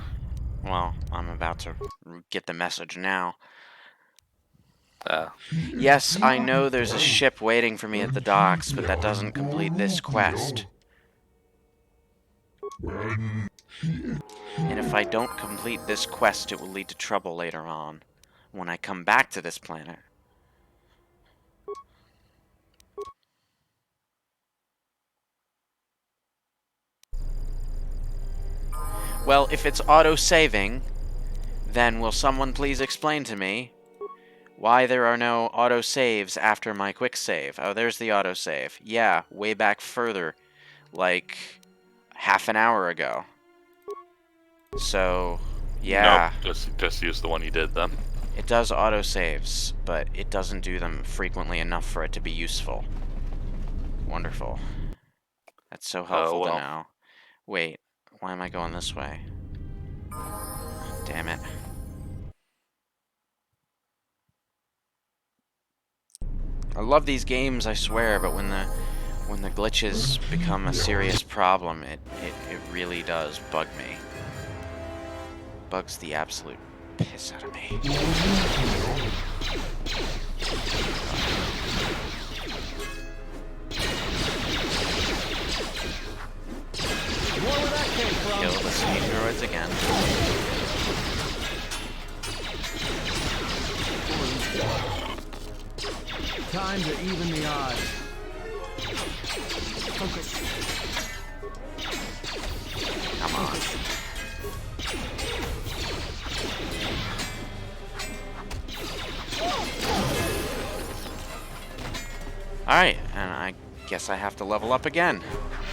Well, I'm about to get the message now. Yes, I know there's a ship waiting for me at the docks, but that doesn't complete this quest. And if I don't complete this quest, it will lead to trouble later on, when I come back to this planet. Well, if it's auto-saving, then will someone please explain to me why there are no auto-saves after my quick save? Oh, there's the auto-save. Yeah, way back further, like half an hour ago. So, yeah. Nope, just use the one you did then. It does auto-saves, but it doesn't do them frequently enough for it to be useful. Wonderful. That's so helpful to know. Wait, why am I going this way? Damn it. I love these games, I swear, but when the glitches become a serious problem, it really does bug me. Bugs the absolute piss out of me. Kill the Sneak Droids again. Time to even the odds. Focus. Come on. Alright, and I guess I have to level up again.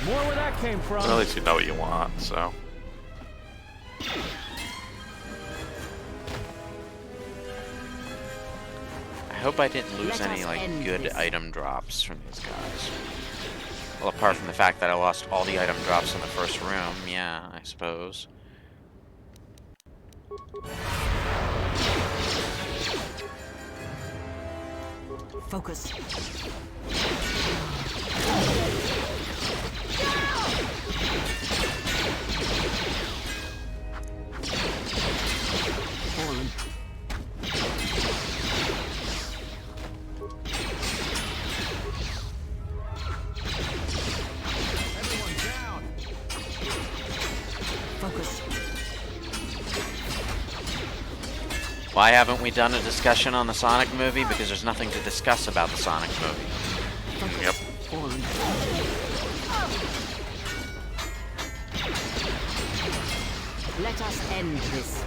More where that came from. Well, at least you know what you want, so. I hope I didn't lose any, like, good item drops from these guys. Well, apart from the fact that I lost all the item drops in the first room, yeah, I suppose. Focus. Why haven't we done a discussion on the Sonic movie? Because there's nothing to discuss about the Sonic movie. Yep. Let us end this.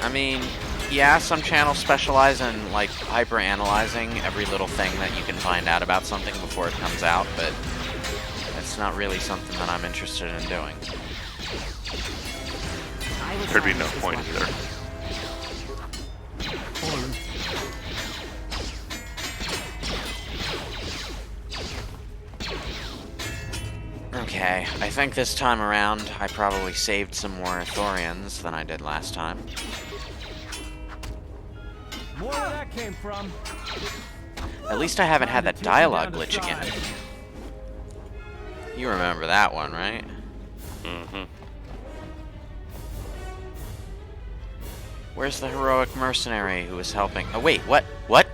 I mean, yeah, some channels specialize in, like, hyper-analyzing every little thing that you can find out about something before it comes out, but it's not really something that I'm interested in doing. There'd be no point either. Okay, I think this time around I probably saved some more Thorians than I did last time. More where that came from. At least I haven't had that dialogue glitch again. You remember that one, right? Mm-hmm. Where's the heroic mercenary who was helping? Oh wait, what? What?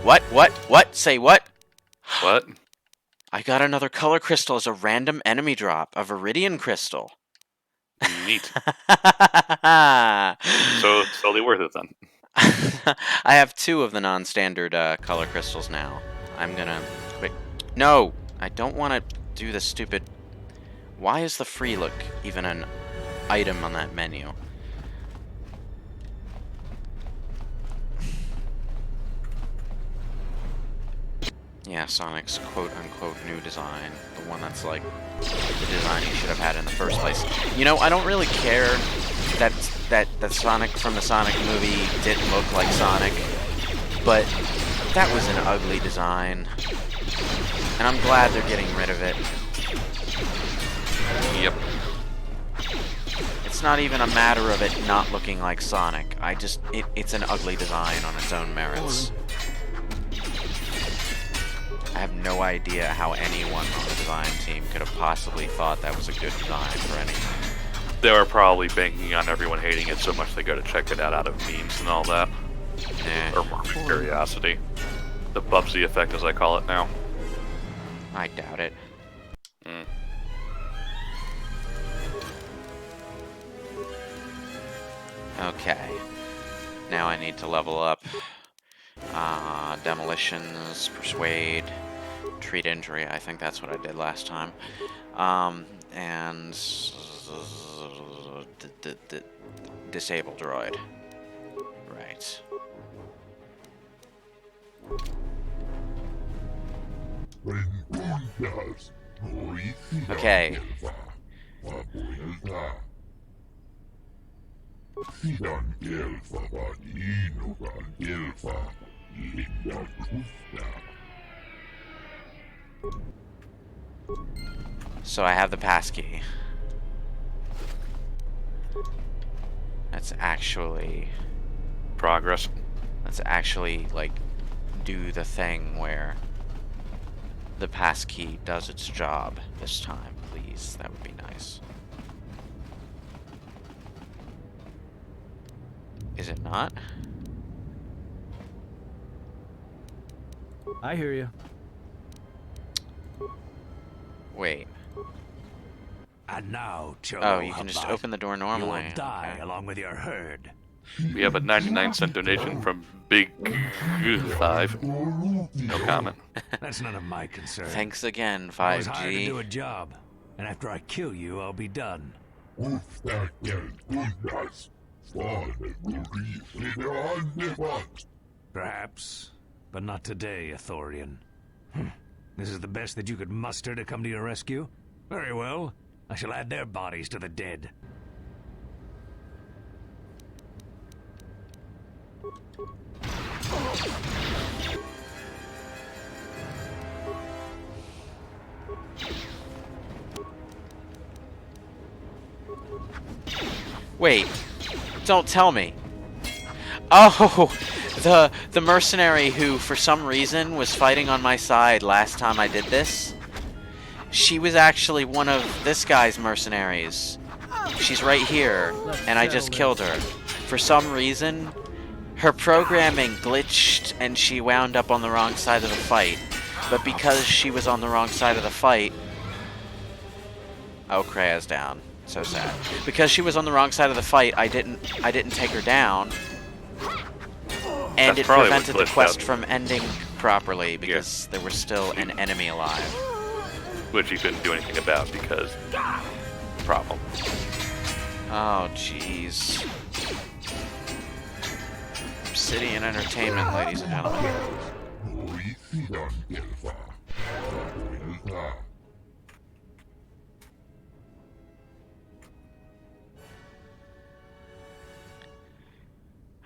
What? Say what? What? I got another color crystal as a random enemy drop, a Viridian crystal. Neat. So totally worth it then. I have 2 of the non-standard color crystals now. I'm gonna quick. No, I don't want to do the stupid. Why is the free look even an item on that menu? Yeah, Sonic's quote-unquote new design. The one that's like the design he should have had in the first place. You know, I don't really care that Sonic from the Sonic movie didn't look like Sonic, but that was an ugly design. And I'm glad they're getting rid of it. Yep. It's not even a matter of it not looking like Sonic. It's an ugly design on its own merits. I have no idea how anyone on the design team could have possibly thought that was a good design for anything. They were probably banking on everyone hating it so much they go to check it out of memes and all that. Or morbid curiosity. The Bubsy effect, as I call it now. I doubt it. Okay. Now I need to level up. Demolitions, persuade, treat injury. I think that's what I did last time. And disable droid. Right. Okay. So I have the passkey. That's actually Progress. Let's actually, like, do the thing where the passkey does its job this time, please. That would be nice. Is it not? I hear you. Wait. And now, Joe. Oh, you can just open the door normally. You will die okay. along with your herd. We have a 99-cent donation from Big 5. No comment. That's none of my concern. Thanks again, 5G. I was hired to do a job, and after I kill you, I'll be done. Perhaps, but not today, Ithorian. This is the best that you could muster to come to your rescue? Very well. I shall add their bodies to the dead. Wait, don't tell me. Oh, the mercenary who, for some reason, was fighting on my side last time I did this. She was actually one of this guy's mercenaries. She's right here, and I just killed her. For some reason, her programming glitched, and she wound up on the wrong side of the fight. But because she was on the wrong side of the fight... Oh, Krea's down. So sad. Because she was on the wrong side of the fight, I didn't take her down. And That's it probably what prevented the glitched quest out. from ending properly because there was still an enemy alive. Which you couldn't do anything about because problem. Oh, jeez. Obsidian Entertainment, ladies and gentlemen.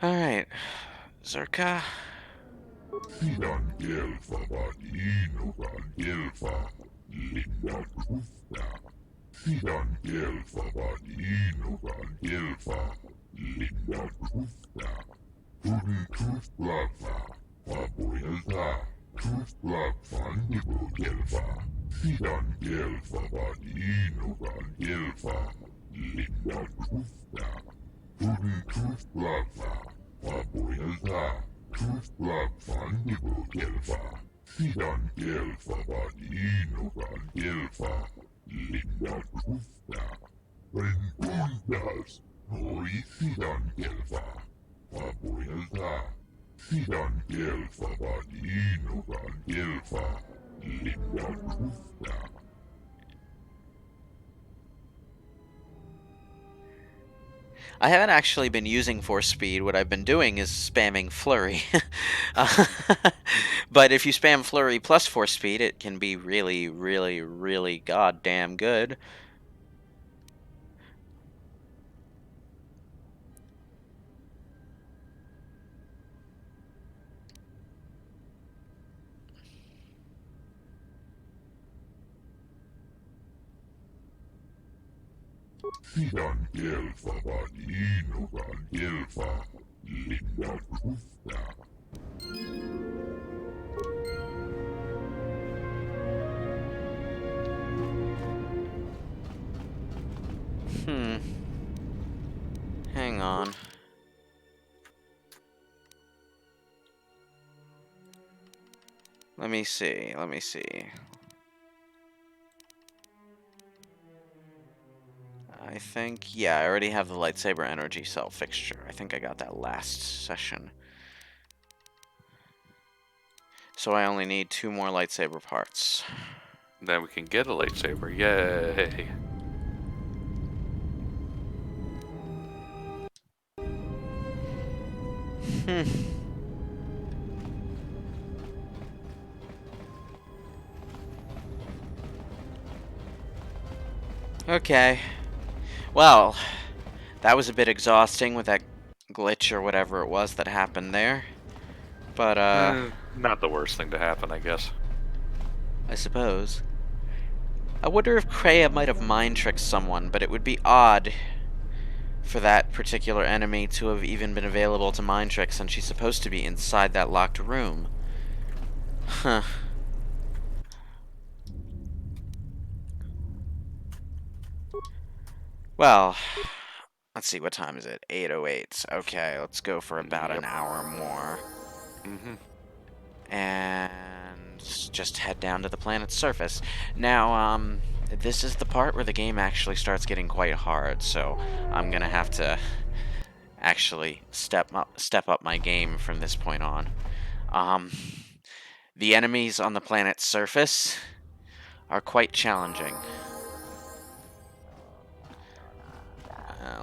Alright. Zerka. I haven't actually been using force speed. What I've been doing is spamming flurry. But if you spam flurry plus force speed, it can be really, really, really goddamn good. Hang on. Let me see. I think, yeah, I already have the lightsaber energy cell fixture. I think I got that last session. So I only need 2 more lightsaber parts. Then we can get a lightsaber. Yay! Okay. Well, that was a bit exhausting with that glitch or whatever it was that happened there. But, Not the worst thing to happen, I guess. I suppose. I wonder if Kreia might have mind-tricked someone, but it would be odd for that particular enemy to have even been available to mind-trick since she's supposed to be inside that locked room. Huh. Well, let's see, what time is it? 8:08. Okay, let's go for about an hour more. And just head down to the planet's surface. Now, this is the part where the game actually starts getting quite hard, so I'm gonna have to actually step up my game from this point on. The enemies on the planet's surface are quite challenging.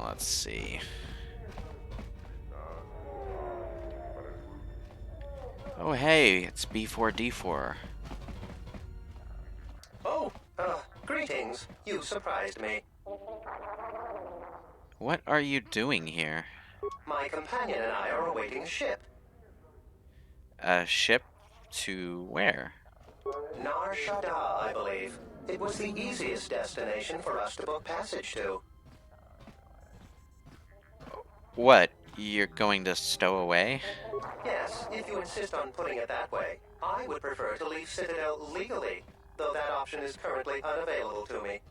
Let's see. Oh, hey, it's B4D4. Oh, greetings. You surprised me. What are you doing here? My companion and I are awaiting a ship. A ship to where? Nar Shaddaa, I believe. It was the easiest destination for us to book passage to. What? You're going to stow away? Yes, if you insist on putting it that way. I would prefer to leave Citadel legally, though that option is currently unavailable to me.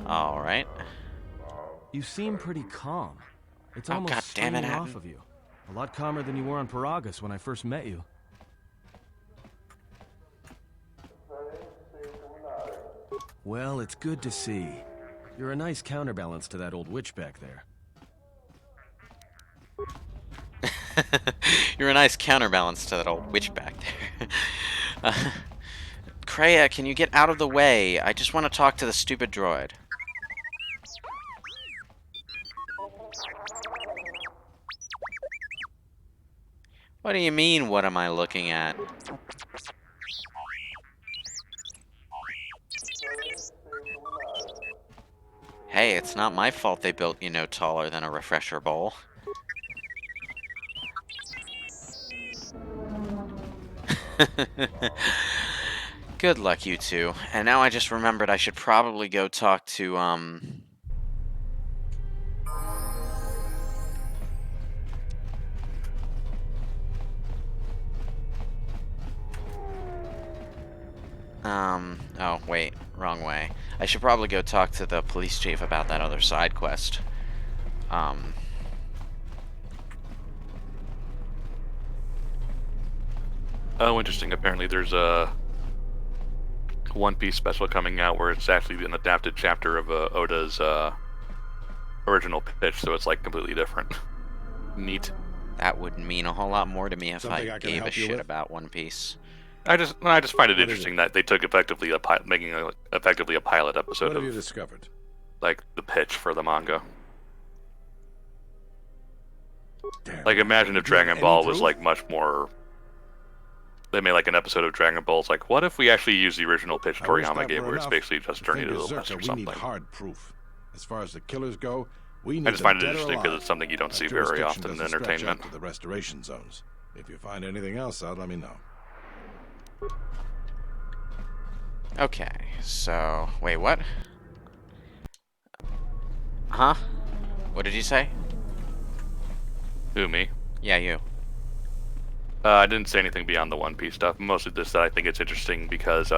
Alright. You seem pretty calm. It's Oh, almost God damn it, streaming Hatton. off of you. A lot calmer than you were on Paragus when I first met you. Well, it's good to see. You're a nice counterbalance to that old witch back there. You're a nice counterbalance to that old witch back there. Kreia, can you get out of the way? I just want to talk to the stupid droid. What do you mean, what am I looking at? Hey, it's not my fault they built you no taller than a refresher bowl. Good luck, you two. And now I just remembered I should probably go talk to, oh, wait, wrong way. I should probably go talk to the police chief about that other side quest. Oh, interesting. Apparently there's a One Piece special coming out where it's actually an adapted chapter of Oda's original pitch, so it's like completely different. Neat. That would mean a whole lot more to me if I gave a shit about One Piece. I just find it interesting that they took effectively making effectively a pilot episode What have you of discovered? like the pitch for the manga. Damn. Like imagine if Dragon Ball was like much more. They made like an episode of Dragon Ball. It's like, what if we actually use the original pitch Toriyama gave, where it's basically just Journey to the West or something? We need hard proof. As far as the killers go, we need I just find it interesting because it's something you don't see very often in entertainment. The restoration zones. If you find anything else out, let me know. Okay, so... Wait, what? Huh? What did you say? Who, me? Yeah, you. I didn't say anything beyond the One Piece stuff. Mostly just that I think it's interesting because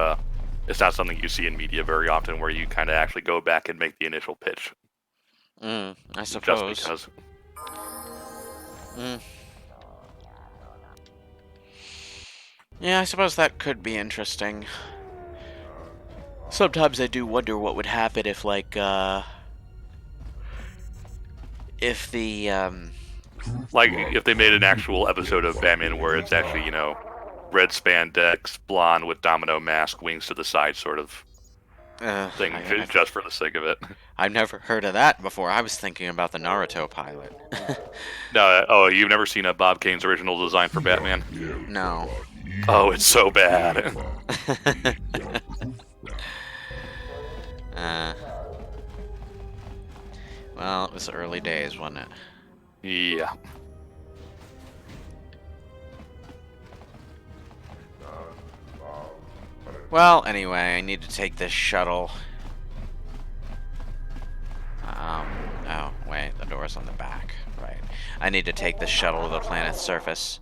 it's not something you see in media very often where you kind of actually go back and make the initial pitch. I suppose. Just because. Yeah, I suppose that could be interesting. Sometimes I do wonder what would happen if, like, if the, Like, if they made an actual episode of Batman where it's actually, you know, red spandex, blonde with domino mask, wings to the side sort of thing, just for the sake of it. I've never heard of that before. I was thinking about the Naruto pilot. No, oh, you've never seen Bob Kane's original design for Batman? No. Oh, it's so bad. Well, it was early days, wasn't it? Yeah. Well, anyway, I need to take this shuttle. Oh, wait, the door's on the back. Right. I need to take this shuttle to the planet's surface.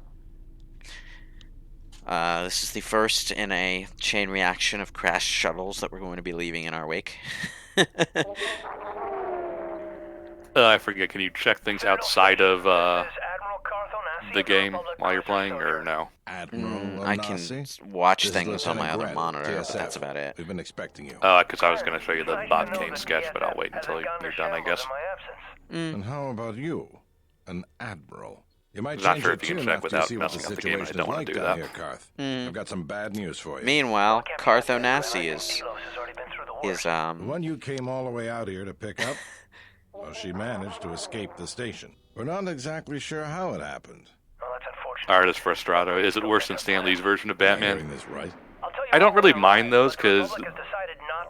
This is the first in a chain reaction of crashed shuttles that we're going to be leaving in our wake. I forget, can you check things outside of the game while you're playing, or no? I can watch things on my other monitor, but that's about it. We've been expecting you. Because I was going to show you the Bob Kane sketch, but I'll wait until you're done, I guess. And how about you? An admiral. You might Not change sure your if you can tune check after you without see what the messing up the game. I situation don't is want like to do down that. here, Karth. I've got some bad news for you. Meanwhile, Karth Onasi is The one you came all the way out here to pick up? Well, she managed to escape the station. We're not exactly sure how it happened. Artist Frustrato. Is it worse than Stan Lee's version of Batman? Hearing this right? I don't really mind those, because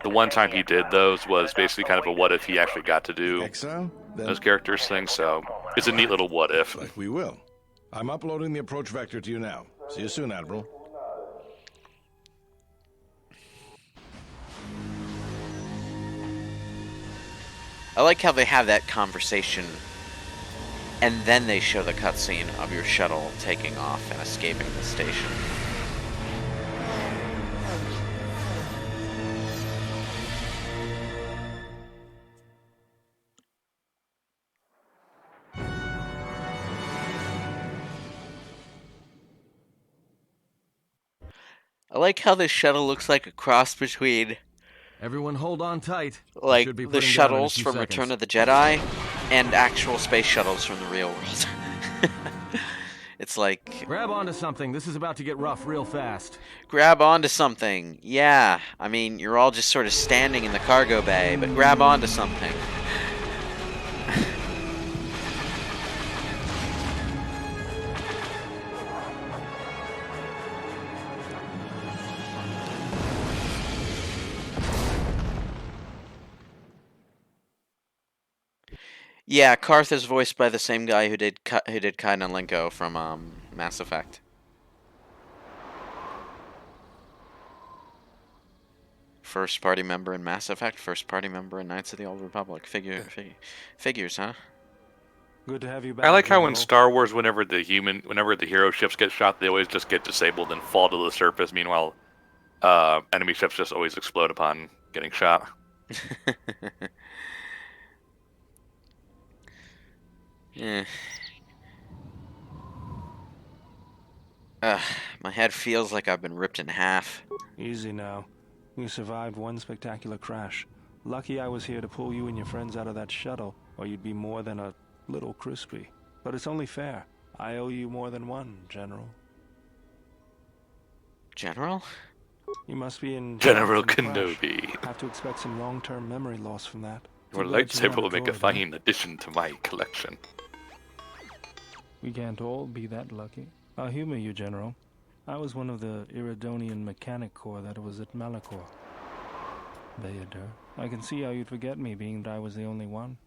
the one time he did those was basically kind of a what if he actually got to do those characters thing, so it's a neat little what if. Like we will. I'm uploading the approach vector to you now. See you soon, Admiral. I like how they have that conversation, and then they show the cutscene of your shuttle taking off and escaping the station. I like how this shuttle looks like a cross between... Everyone hold on tight. Like the shuttles from Return of the Jedi and actual space shuttles from the real world. It's like... Grab onto something. This is about to get rough real fast. Grab onto something. Yeah, I mean, you're all just sort of standing in the cargo bay, but grab onto something. Yeah, Karth is voiced by the same guy who did Kaiden Lenko from Mass Effect. First party member in Mass Effect, first party member in Knights of the Old Republic. Figures, huh? Good to have you back. I like how in General. Star Wars, whenever the hero ships get shot, they always just get disabled and fall to the surface. Meanwhile, enemy ships just always explode upon getting shot. Yeah. My head feels like I've been ripped in half. Easy now. You survived one spectacular crash. Lucky I was here to pull you and your friends out of that shuttle, or you'd be more than a little crispy. But it's only fair. I owe you more than one, General. General? You must be in General Kenobi. Kenobi. Have to expect some long-term memory loss from that. Your Too bad you're lightsaber not will make a droid, huh? fine addition to my collection. We can't all be that lucky. I'll humor you, General. I was one of the Iridonian Mechanic Corps that was at Malachor. Bayadur, I can see how you'd forget me, being that I was the only one.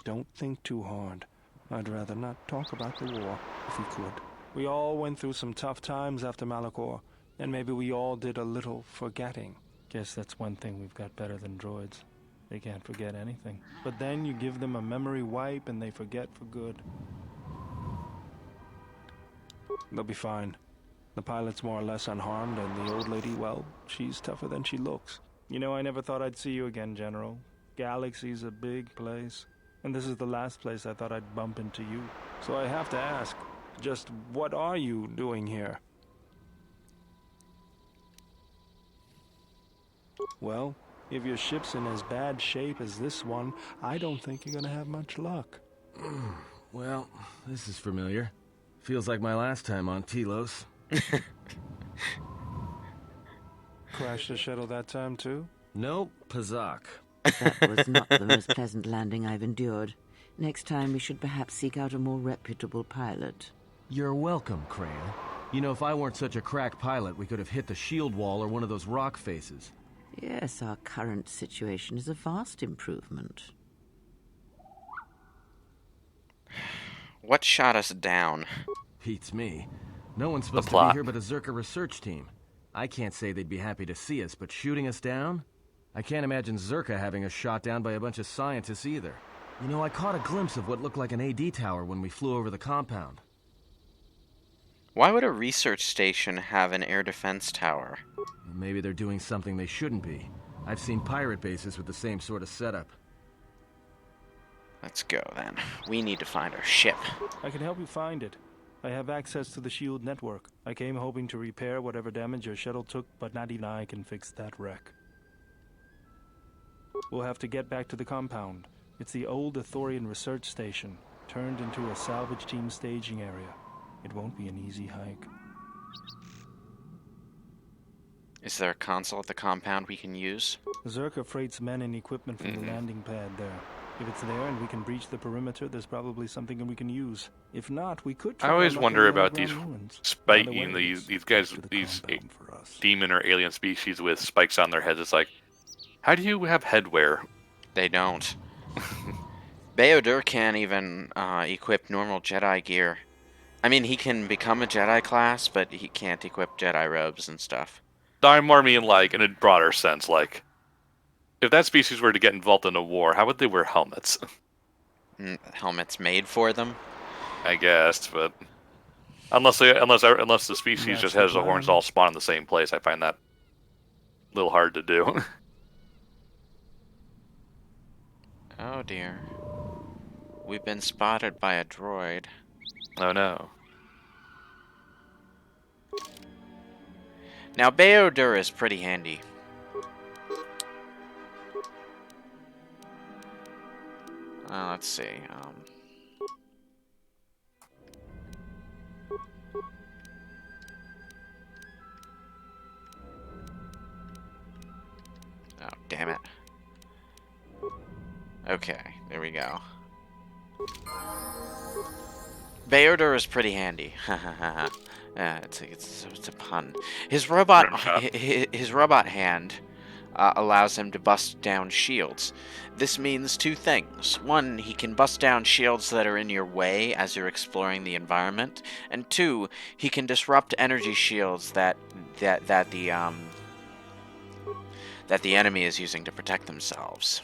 Don't think too hard. I'd rather not talk about the war, if we could. We all went through some tough times after Malachor, and maybe we all did a little forgetting. Guess that's one thing we've got better than droids. They can't forget anything. But then you give them a memory wipe and they forget for good. They'll be fine. The pilot's more or less unharmed, and the old lady, well, she's tougher than she looks. You know, I never thought I'd see you again, General. Galaxy's a big place, and this is the last place I thought I'd bump into you. So I have to ask, just what are you doing here? Well, if your ship's in as bad shape as this one, I don't think you're gonna have much luck. Well, this is familiar. Feels like my last time on Telos. Crashed the shuttle that time, too? Nope, Pazak. That was not the most pleasant landing I've endured. Next time we should perhaps seek out a more reputable pilot. You're welcome, Crane. You know, if I weren't such a crack pilot, we could have hit the shield wall or one of those rock faces. Yes, our current situation is a vast improvement. What shot us down? Beats me. No one's supposed to be here but a Zerka research team. I can't say they'd be happy to see us, but shooting us down? I can't imagine Zerka having us shot down by a bunch of scientists either. You know, I caught a glimpse of what looked like an AD tower when we flew over the compound. Why would a research station have an air defense tower? Maybe they're doing something they shouldn't be. I've seen pirate bases with the same sort of setup. Let's go, then. We need to find our ship. I can help you find it. I have access to the shield network. I came hoping to repair whatever damage your shuttle took, but not even I can fix that wreck. We'll have to get back to the compound. It's the old Ithorian research station, turned into a salvage team staging area. It won't be an easy hike. Is there a console at the compound we can use? Zerka freights men and equipment from the landing pad there. If it's there and we can breach the perimeter, there's probably something we can use. If not, we could try. I always wonder about these spiky, these guys, demon or alien species with spikes on their heads. It's like, how do you have headwear? They don't. Bayodur can't even equip normal Jedi gear. I mean, he can become a Jedi class, but he can't equip Jedi robes and stuff. I more mean like in a broader sense, like if that species were to get involved in a war, how would they wear helmets? Helmets made for them, I guess, but unless the species just has the horns all spawn in the same place, I find that a little hard to do. Oh dear. We've been spotted by a droid. Oh no. Now, Bayodur is pretty handy. Let's see. Oh, damn it. Okay, there we go. BioWare is pretty handy. It's a pun. His robot hand allows him to bust down shields. This means two things. One, he can bust down shields that are in your way as you're exploring the environment, and two, he can disrupt energy shields that the enemy is using to protect themselves.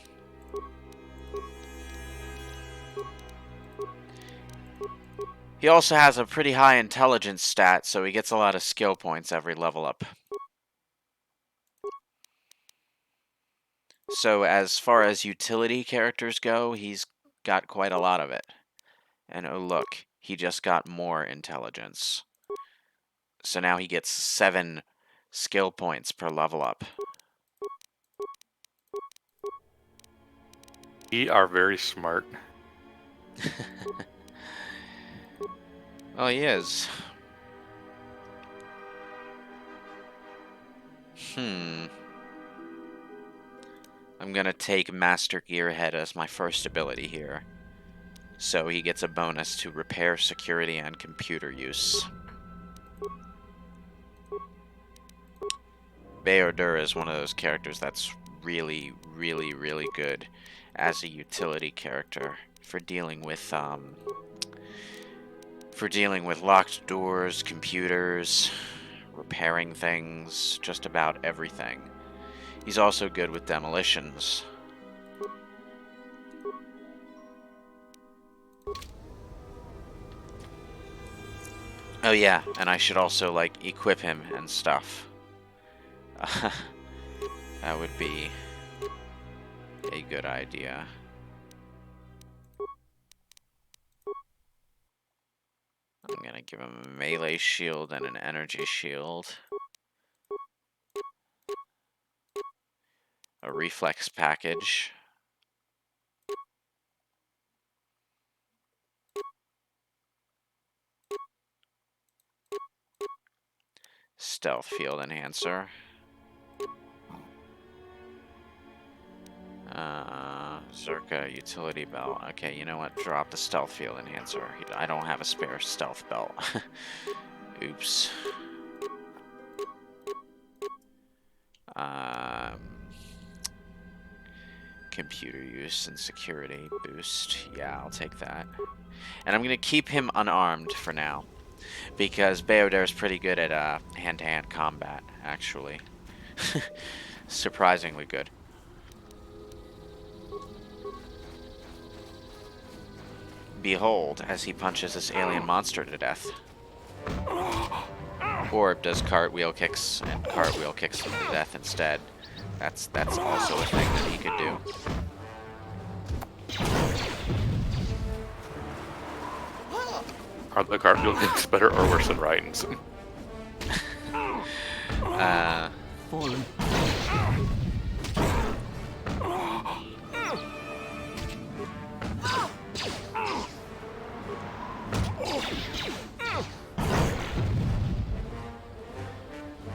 He also has a pretty high intelligence stat, so he gets a lot of skill points every level up. So as far as utility characters go, he's got quite a lot of it. And oh look, he just got more intelligence. So now he gets 7 skill points per level up. We are very smart. Well, he is. I'm gonna take Master Gearhead as my first ability here. So he gets a bonus to repair, security, and computer use. BioWare is one of those characters that's really, really, really good as a utility character for dealing with locked doors, computers, repairing things, just about everything. He's also good with demolitions. Oh yeah, and I should also, like, equip him and stuff. That would be a good idea. I'm gonna give him a melee shield and an energy shield. A reflex package. Stealth field enhancer. Zerka utility belt. Okay, you know what? Drop the stealth field enhancer. I don't have a spare stealth belt. Oops. Computer use and security boost. Yeah, I'll take that. And I'm gonna keep him unarmed for now, because BioWare is pretty good at hand-to-hand combat, actually. Surprisingly good. Behold, as he punches this alien monster to death. Or does cartwheel kicks and cartwheel kicks him to death instead. That's also a thing that he could do. Are the cartwheel kicks better or worse than Ryan's? Fallen.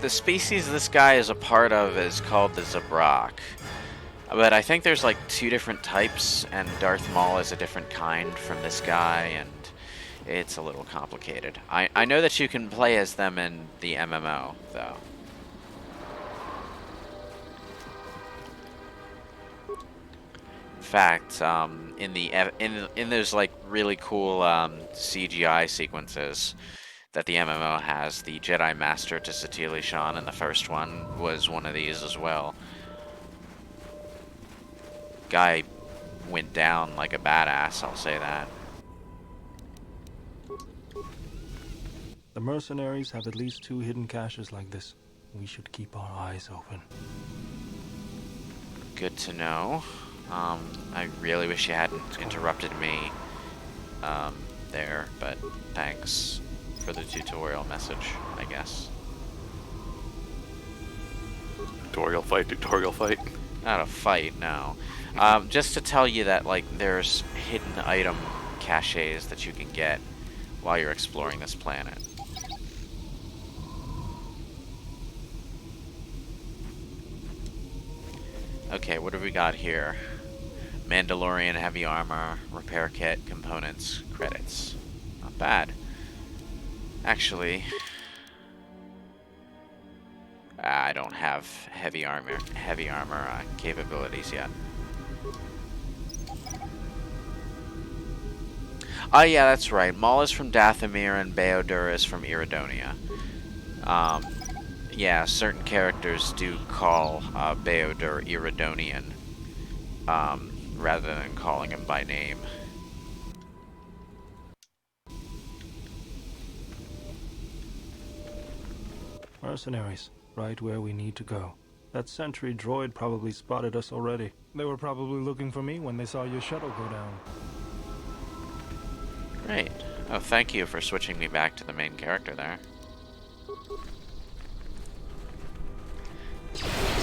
The species this guy is a part of is called the Zabrak. But I think there's like 2 different types, and Darth Maul is a different kind from this guy, and it's a little complicated. I know that you can play as them in the MMO, though. In fact, in those like really cool CGI sequences that the MMO has, the Jedi Master to Satili Shan in the first one was one of these as well. Guy went down like a badass, I'll say that. The mercenaries have at least 2 hidden caches like this. We should keep our eyes open. Good to know. I really wish you hadn't interrupted me there, but thanks for the tutorial message, I guess. Tutorial fight, tutorial fight. Not a fight, no. Just to tell you that, like, there's hidden item caches that you can get while you're exploring this planet. Okay, what have we got here? Mandalorian heavy armor, repair kit, components, credits. Not bad. Actually, I don't have heavy armor capabilities yet. Oh yeah, that's right. Maul is from Dathomir and BioWare is from Iridonia. Yeah, certain characters do call BioWare Iridonian, rather than calling him by name. Mercenaries, right where we need to go. That sentry droid probably spotted us already. They were probably looking for me when they saw your shuttle go down. Great. Oh, thank you for switching me back to the main character there.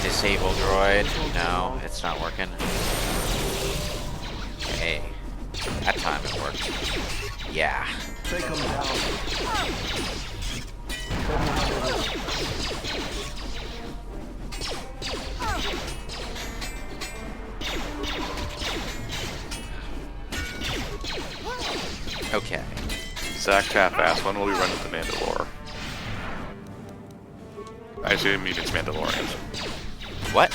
Disable droid. No, it's not working. Hey, that time it worked. Yeah. Take them down. Okay. Zach half-ass, when will we run into Mandalore? I assume it's Mandalorians. What?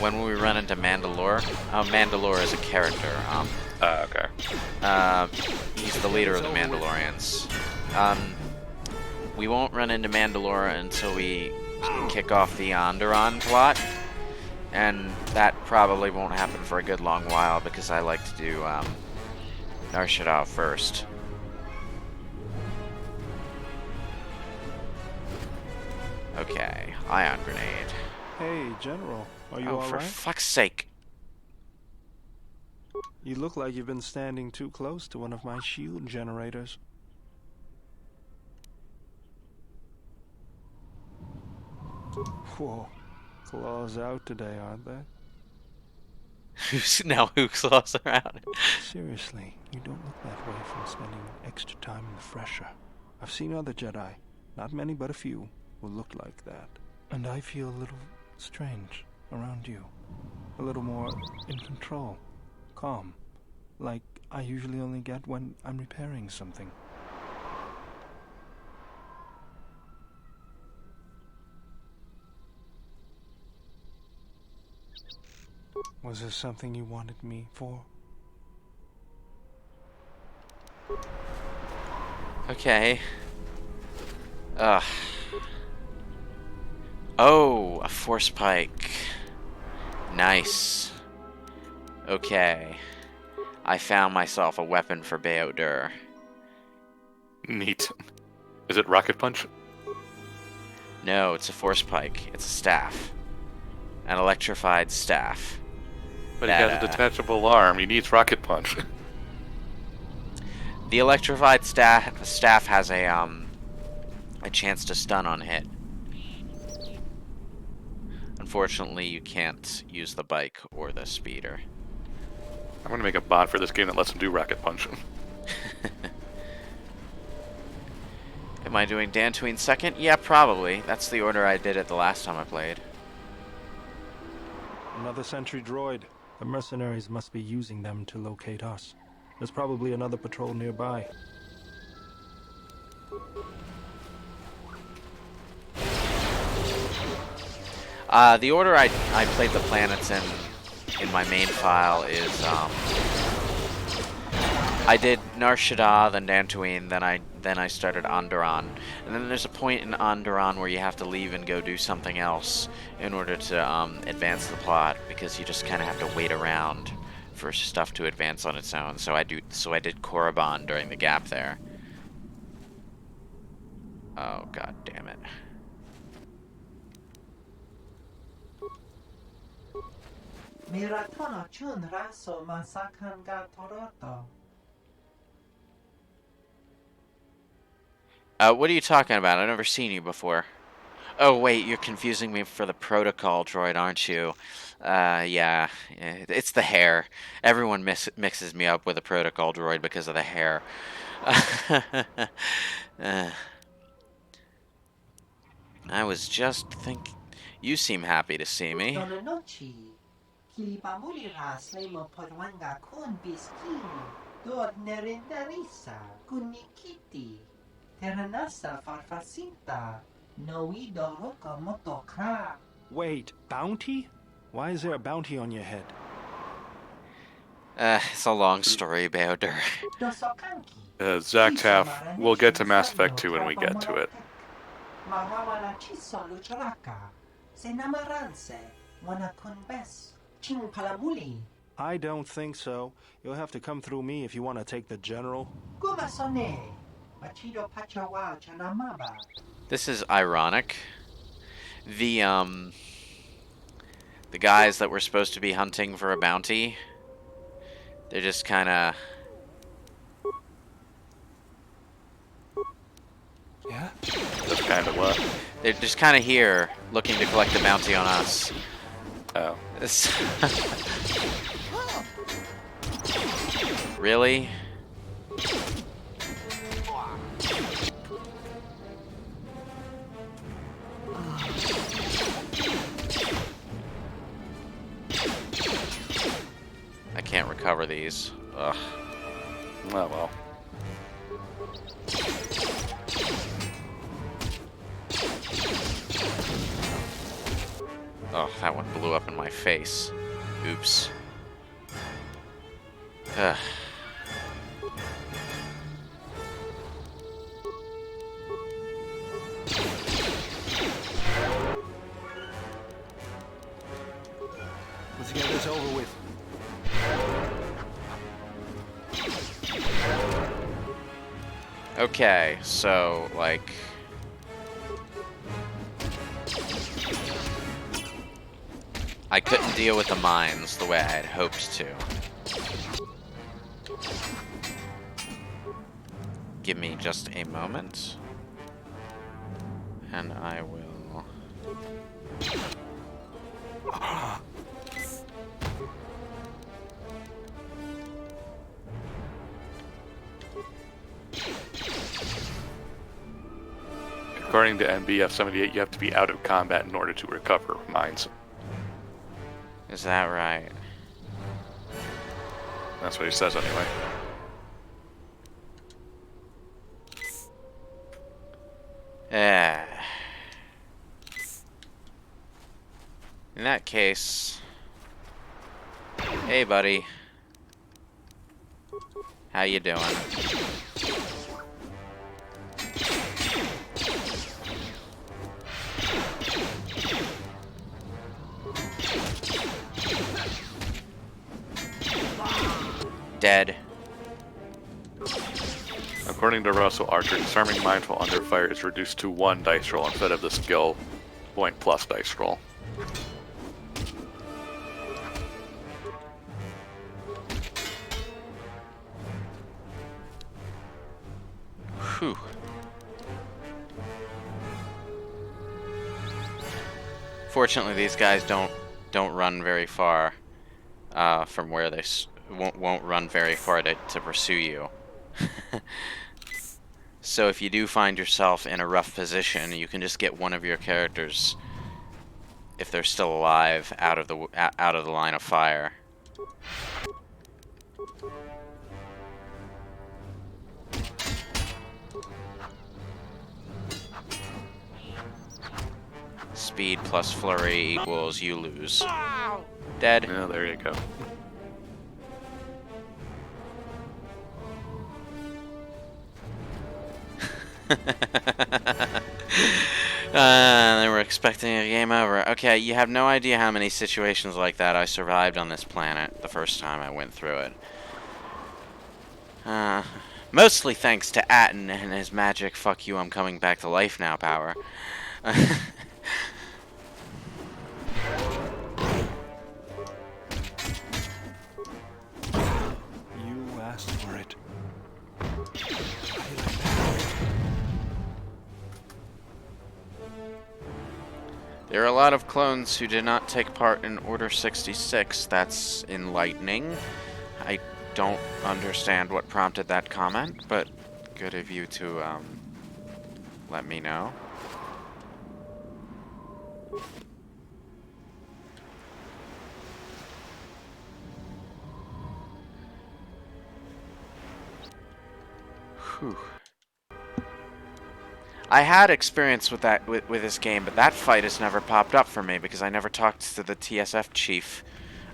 When will we run into Mandalore? Oh, Mandalore is a character. Okay. He's the leader of the Mandalorians. We won't run into Mandalore until we kick off the Onderon plot. And that probably won't happen for a good long while because I like to do, Nar Shaddaa first. Okay, ion grenade. Hey, General, are you Oh, for alright? fuck's sake. You look like you've been standing too close to one of my shield generators. Whoa, claws out today, aren't they? Who claws are out? Seriously, you don't look that way from spending extra time in the fresher. I've seen other Jedi, not many but a few, who looked like that. And I feel a little strange around you. A little more in control, calm, like I usually only get when I'm repairing something. Was there something you wanted me for? Okay. Ugh. Oh, a force pike. Nice. Okay. I found myself a weapon for BioWare. Neat. Is it rocket punch? No, it's a force pike. It's a staff. An electrified staff. But he has a detachable arm. He needs rocket punch. The electrified staff has a chance to stun on hit. Unfortunately, you can't use the bike or the speeder. I'm gonna make a bot for this game that lets him do rocket punch. Am I doing Dantooine second? Yeah, probably. That's the order I did it the last time I played. Another sentry droid. The mercenaries must be using them to locate us. There's probably another patrol nearby. The order I played the planets in my main file is I did Nar Shaddaa, then Dantooine, then I started Onderon, and then there's a point in Onderon where you have to leave and go do something else in order to advance the plot, because you just kind of have to wait around for stuff to advance on its own. So I did Korriban during the gap there. Oh, god damn it. What are you talking about? I've never seen you before. Oh, wait, you're confusing me for the protocol droid, aren't you? Yeah, it's the hair. Everyone mixes me up with a protocol droid because of the hair. I was just thinking... You seem happy to see me. Wait, bounty? Why is there a bounty on your head? It's a long story, BioWare. Zach Taff, we'll get to Mass Effect 2 when we get to it. I don't think so. You'll have to come through me if you want to take the general. This is ironic. The guys that were supposed to be hunting for a bounty, they're just kind of... Yeah? That's kind of what? They're just kind of here, looking to collect the bounty on us. Oh. Really? I can't recover these. Ugh. Oh well. Oh, that one blew up in my face. Oops. Ugh. Let's get this over with. Okay, so, like... I couldn't deal with the mines the way I had hoped to. Give me just a moment. And I will... According to MBF-78, you have to be out of combat in order to recover mines. Is that right? That's what he says anyway. In that case... Hey, buddy. How you doing? Dead. According to Russell Archer, disarming mines while under fire is reduced to 1 dice roll instead of the skill point plus dice roll. Whew. Fortunately, these guys don't run very far from where they won't run very far to pursue you. So if you do find yourself in a rough position, you can just get one of your characters, if they're still alive, out of the line of fire. Speed plus flurry equals you lose. Dead. Yeah, there you go. They were expecting a game over. Okay, you have no idea how many situations like that I survived on this planet the first time I went through it. Mostly thanks to Atten and his magic "fuck you, I'm coming back to life now" power. You asked for it. There are a lot of clones who did not take part in Order 66. That's enlightening. I don't understand what prompted that comment, but good of you to, let me know. Whew. I had experience with that with this game, but that fight has never popped up for me because I never talked to the TSF chief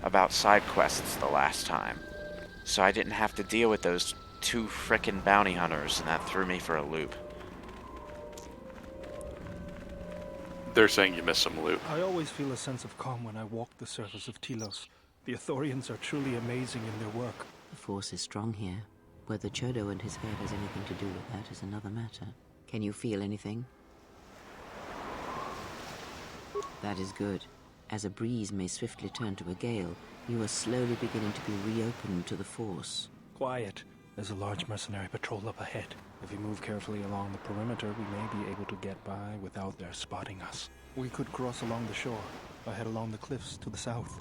about side quests the last time. So I didn't have to deal with those two frickin' bounty hunters, and that threw me for a loop. They're saying you missed some loot. I always feel a sense of calm when I walk the surface of Telos. The Ithorians are truly amazing in their work. The Force is strong here. Whether Chodo and his herd has anything to do with that is another matter. Can you feel anything? That is good. As a breeze may swiftly turn to a gale, you are slowly beginning to be reopened to the Force. Quiet. There's a large mercenary patrol up ahead. If we move carefully along the perimeter, we may be able to get by without their spotting us. We could cross along the shore, or head along the cliffs to the south.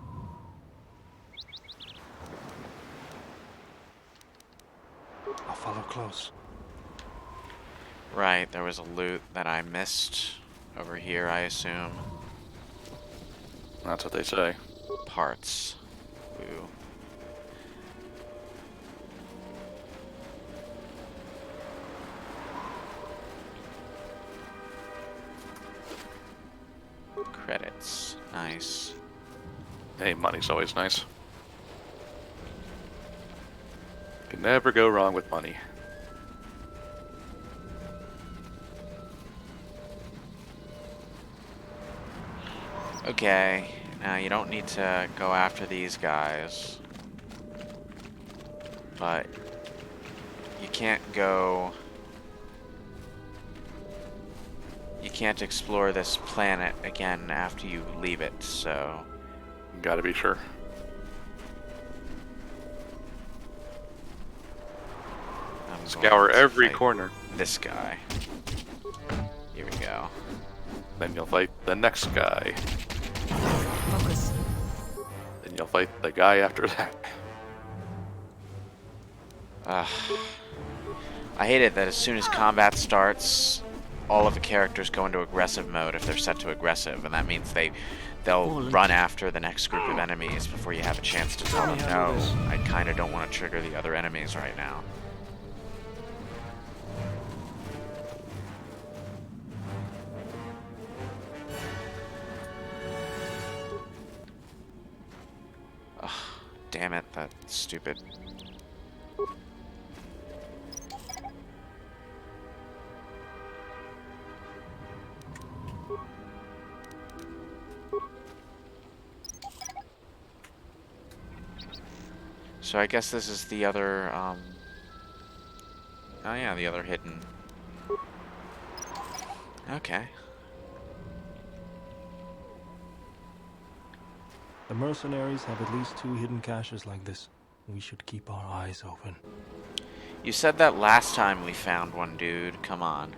I'll follow close. Right, there was a loot that I missed over here, I assume. That's what they say. Parts. Ooh. Credits. Nice. Hey, money's always nice. Can never go wrong with money. Okay, now you don't need to go after these guys, but you can't go... You can't explore this planet again after you leave it, so... Gotta be sure. Scour every corner. This guy. Here we go. Then you'll fight the next guy. Focus. Then you'll fight the guy after that. I hate it that as soon as combat starts, all of the characters go into aggressive mode if they're set to aggressive, and that means they'll run after the next group of enemies before you have a chance to tell them, no, I kind of don't want to trigger the other enemies right now. Ugh, damn it, that stupid... So I guess this is the other, oh yeah, the other hidden. Okay. The mercenaries have at least 2 hidden caches like this. We should keep our eyes open. You said that last time we found one, dude. Come on.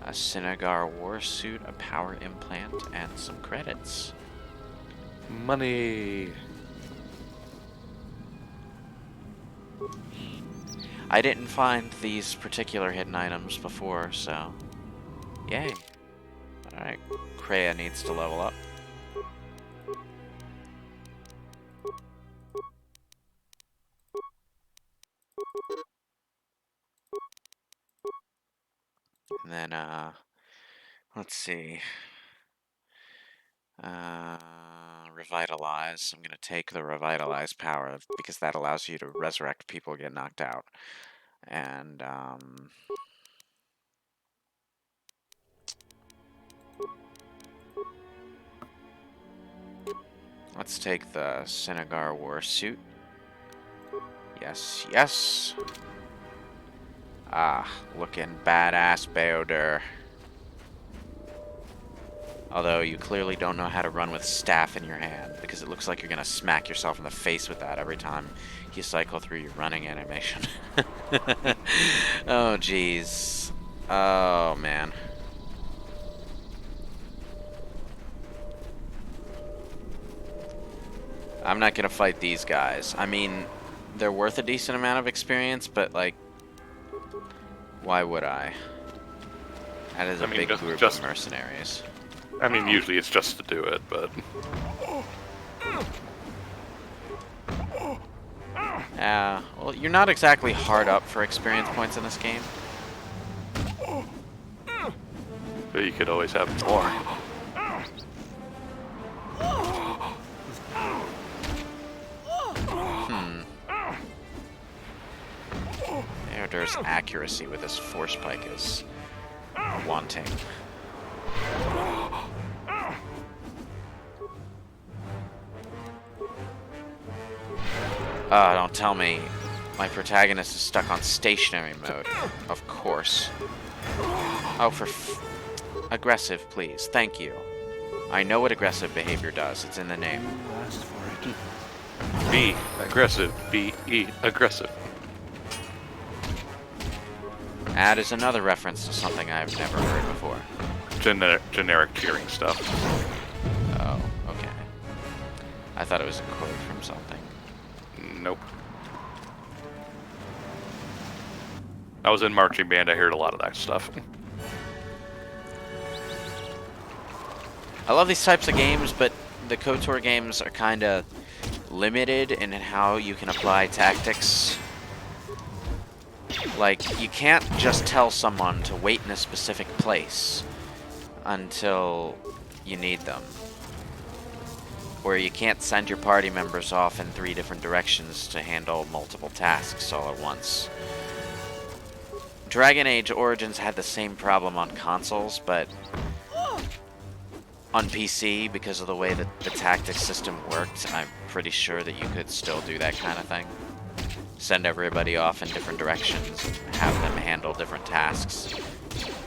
A Synagar war suit, a power implant, and some credits. Money. I didn't find these particular hidden items before, so... Yay. Alright, Kreia needs to level up. And then, let's see. Revitalize. I'm gonna take the Revitalize power because that allows you to resurrect people who get knocked out. And, let's take the Synagar war suit. Yes, yes. Ah, looking badass, Beodur. Although you clearly don't know how to run with staff in your hand, because it looks like you're gonna smack yourself in the face with that every time you cycle through your running animation. Oh, jeez. Oh, man. I'm not gonna fight these guys. I mean, they're worth a decent amount of experience, but like, why would I? That is a big group of mercenaries. I mean, usually it's just to do it, but... Yeah, well, you're not exactly hard up for experience points in this game. But you could always have more. There's accuracy with this force pike is wanting. Don't tell me my protagonist is stuck on stationary mode. Of course. Oh, aggressive, please. Thank you. I know what aggressive behavior does. It's in the name. Be aggressive. Be aggressive. That is another reference to something I've never heard before. Generic cheering stuff. Oh, okay. I thought it was a quote from something. Nope. I was in marching band, I heard a lot of that stuff. I love these types of games, but the KOTOR games are kind of limited in how you can apply tactics. Like, you can't just tell someone to wait in a specific place until you need them. Or you can't send your party members off in 3 different directions to handle multiple tasks all at once. Dragon Age Origins had the same problem on consoles, but on PC, because of the way that the tactics system worked, I'm pretty sure that you could still do that kind of thing. Send everybody off in different directions and have them handle different tasks.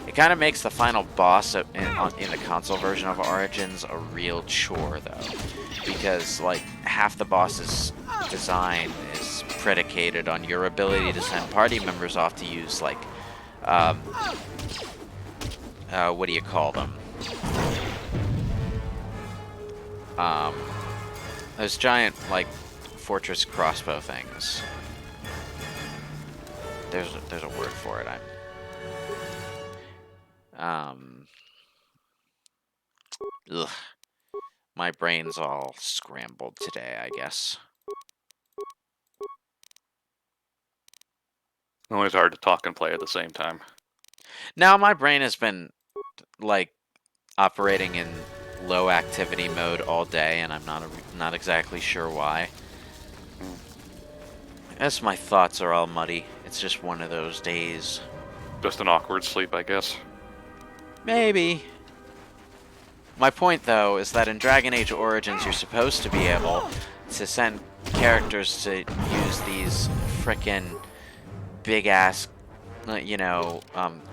It kind of makes the final boss in the console version of Origins a real chore, though. Because, like, half the boss's design is predicated on your ability to send party members off to use, like, what do you call them? Those giant, like, fortress crossbow things. There's a word for it. Ugh. My brain's all scrambled today, I guess. Always hard to talk and play at the same time. Now my brain has been, like, operating in low activity mode all day, and I'm not exactly sure why. I guess my thoughts are all muddy. It's just one of those days. Just an awkward sleep, I guess. Maybe. My point, though, is that in Dragon Age Origins, you're supposed to be able to send characters to use these frickin' big-ass,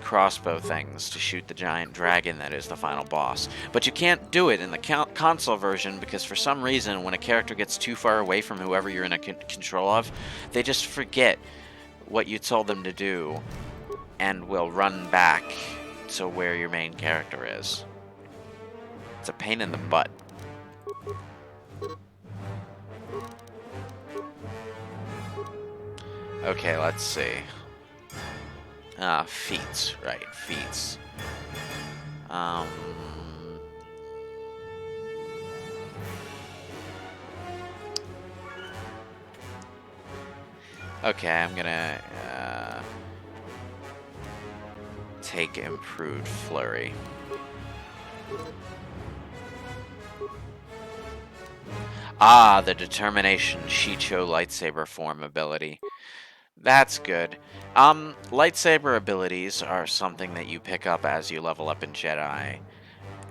crossbow things to shoot the giant dragon that is the final boss. But you can't do it in the console version because for some reason, when a character gets too far away from whoever you're in control of, they just forget what you told them to do and will run back to where your main character is. It's a pain in the butt. Okay, let's see. Feats, right, feats. Okay, I'm gonna take improved flurry. The determination Shicho lightsaber form ability. That's good. Lightsaber abilities are something that you pick up as you level up in Jedi.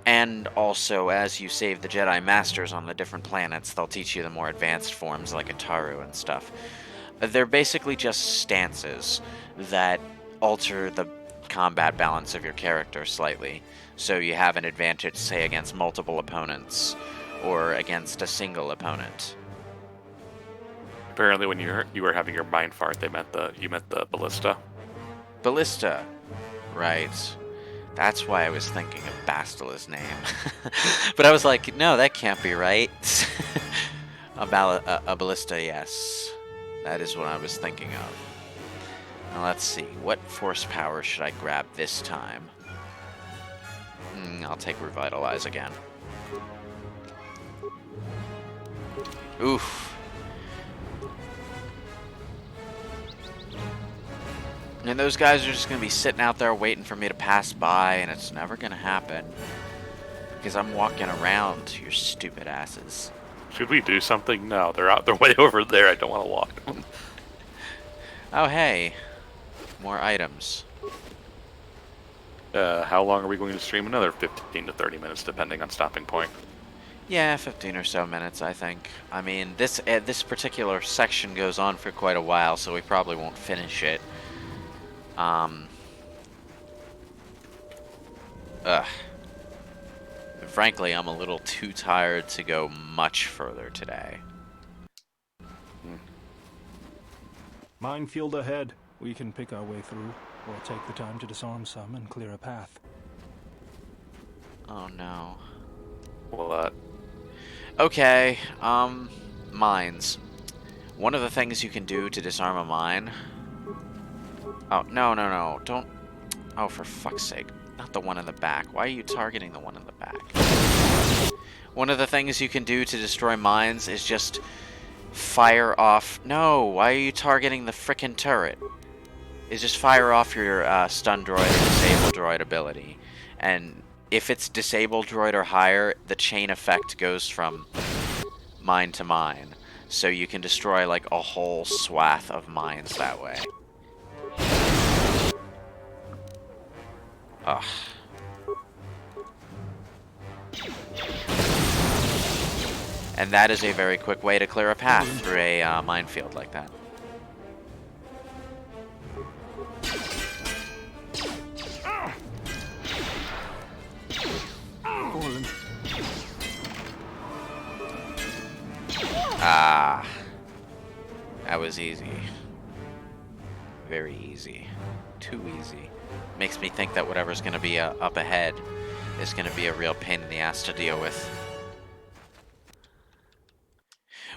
And also, as you save the Jedi Masters on the different planets, they'll teach you the more advanced forms like Ataru and stuff. They're basically just stances that alter the combat balance of your character slightly. So you have an advantage, say, against multiple opponents, or against a single opponent. Apparently, when you were having your mind fart, you meant the ballista. Ballista, right? That's why I was thinking of Bastila's name. But I was like, no, that can't be right. A ballista, yes. That is what I was thinking of. Now let's see. What force power should I grab this time? I'll take Revitalize again. Oof. And those guys are just going to be sitting out there waiting for me to pass by, and it's never going to happen. Because I'm walking around, your stupid asses. Should we do something? No, they're way over there. I don't want to walk them. Oh, hey. More items. How long are we going to stream? Another 15 to 30 minutes, depending on stopping point. Yeah, 15 or so minutes, I think. I mean, this particular section goes on for quite a while, so we probably won't finish it. Frankly, I'm a little too tired to go much further today. Minefield ahead. We can pick our way through, or take the time to disarm some and clear a path. Oh no. What? Okay, mines. One of the things you can do to disarm a mine... Oh, no, don't... Oh, for fuck's sake. Not the one in the back. Why are you targeting the one in the back? One of the things you can do to destroy mines is just fire off... No, why are you targeting the frickin' turret? Is just fire off your stun droid or disable droid ability. And if it's disabled droid or higher, the chain effect goes from mine to mine. So you can destroy like a whole swath of mines that way. Ugh. And that is a very quick way to clear a path through a minefield like that. Ah. That was easy. Very easy. Too easy. Makes me think that whatever's going to be up ahead is going to be a real pain in the ass to deal with.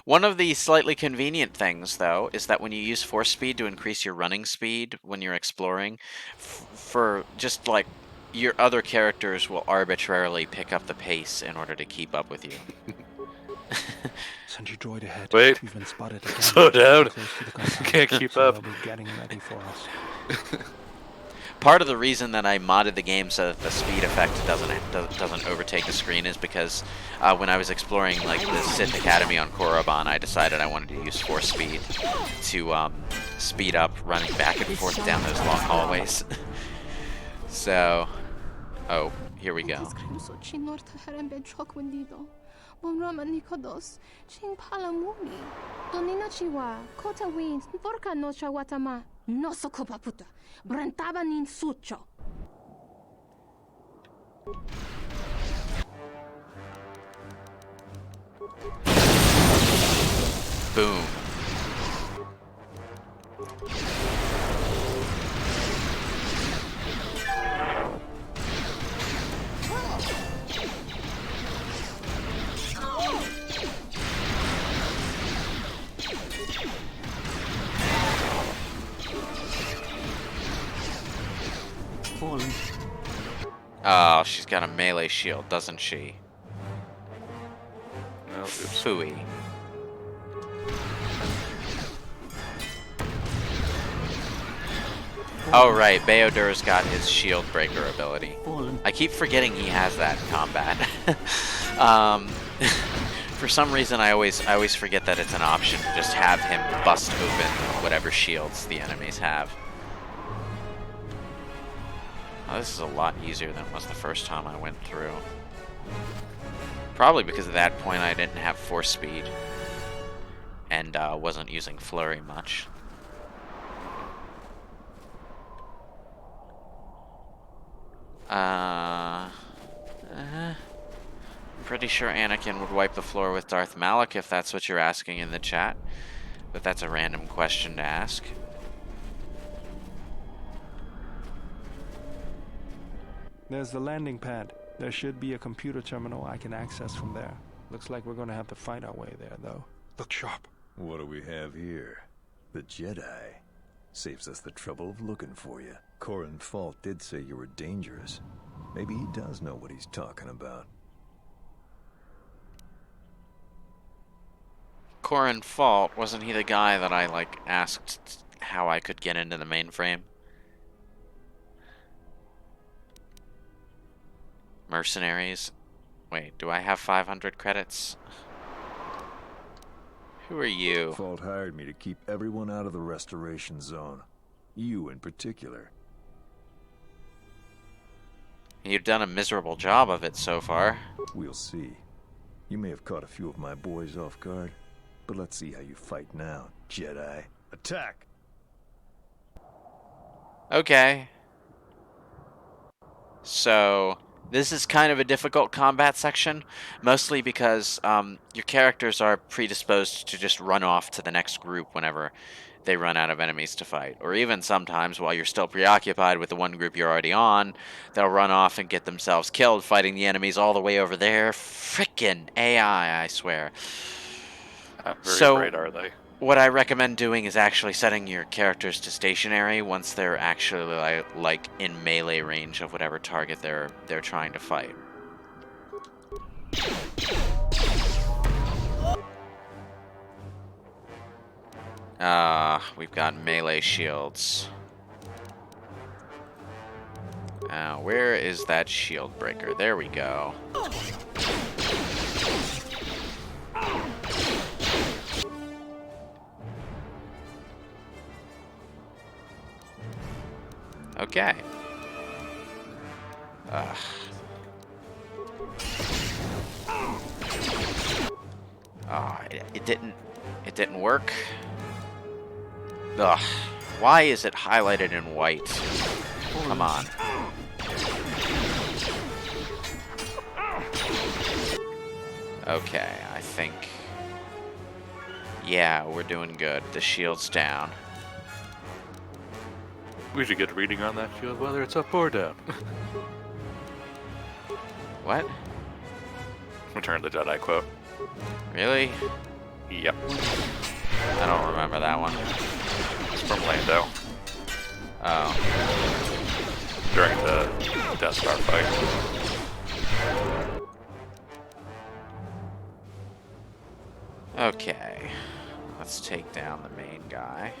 One of the slightly convenient things, though, is that when you use force speed to increase your running speed when you're exploring, for just like your other characters will arbitrarily pick up the pace in order to keep up with you. Send your droid ahead. Wait. We've been spotted again. Slow down. Can't keep so up. they'll be getting ready for us. Part of the reason that I modded the game so that the speed effect doesn't overtake the screen is because when I was exploring like the Sith Academy on Korriban, I decided I wanted to use force speed to speed up running back and forth down those long hallways. So, oh, here we go. Boom. Fallen. Oh, she's got a melee shield, doesn't she? No, Phooey. Oh right, BioWare's got his shield breaker ability. I keep forgetting he has that in combat. For some reason I always forget that it's an option to just have him bust open whatever shields the enemies have. Oh, this is a lot easier than it was the first time I went through. Probably because at that point I didn't have force speed and wasn't using flurry much. Pretty sure Anakin would wipe the floor with Darth Malak if that's what you're asking in the chat, but that's a random question to ask. There's the landing pad. There should be a computer terminal I can access from there. Looks like we're going to have to fight our way there, though. Look sharp. What do we have here? The Jedi. Saves us the trouble of looking for you. Corin Fault did say you were dangerous. Maybe he does know what he's talking about. Corin Fault, wasn't he the guy that I, like, asked how I could get into the mainframe? Mercenaries? Wait, do I have 500 credits? Who are you? Fault hired me to keep everyone out of the restoration zone. You in particular. You've done a miserable job of it so far. We'll see. You may have caught a few of my boys off guard, but let's see how you fight now, Jedi. Attack! Okay. So, this is kind of a difficult combat section, mostly because your characters are predisposed to just run off to the next group whenever they run out of enemies to fight. Or even sometimes, while you're still preoccupied with the one group you're already on, they'll run off and get themselves killed fighting the enemies all the way over there. Frickin' AI, I swear. Not very great, are they? What I recommend doing is actually setting your characters to stationary once they're actually like in melee range of whatever target they're trying to fight. We've got melee shields. Where is that shield breaker? There we go. Okay. It didn't work. Ugh. Why is it highlighted in white? Come on. Okay, I think... Yeah, we're doing good. The shield's down. We should get a reading on that shield, whether it's up or down. What? Return the Jedi quote. Really? Yep. I don't remember that one. It's from Lando. Oh. During the Death Star fight. Okay. Let's take down the main guy.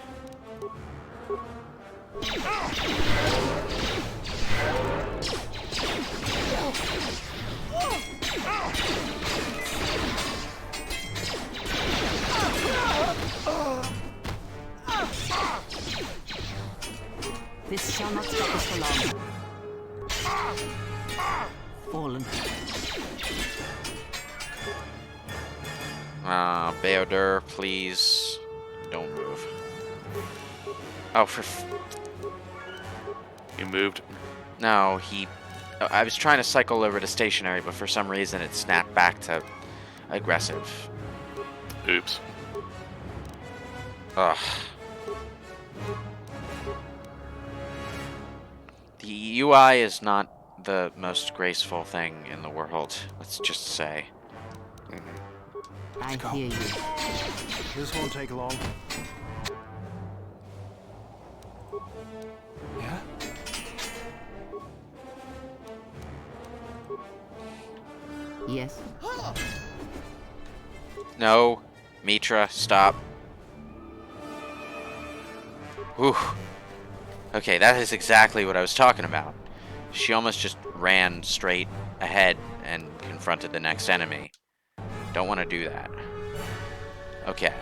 This shall not stop us for long. Fallen. BioWare, please don't move. Oh, He moved? No, I was trying to cycle over to stationary, but for some reason it snapped back to aggressive. Oops. Ugh. The UI is not the most graceful thing in the world, let's just say. I hear you. This won't take long. Yeah? Yes. No, Mitra, stop. Whew. Okay, that is exactly what I was talking about. She almost just ran straight ahead and confronted the next enemy. Don't want to do that. Okay.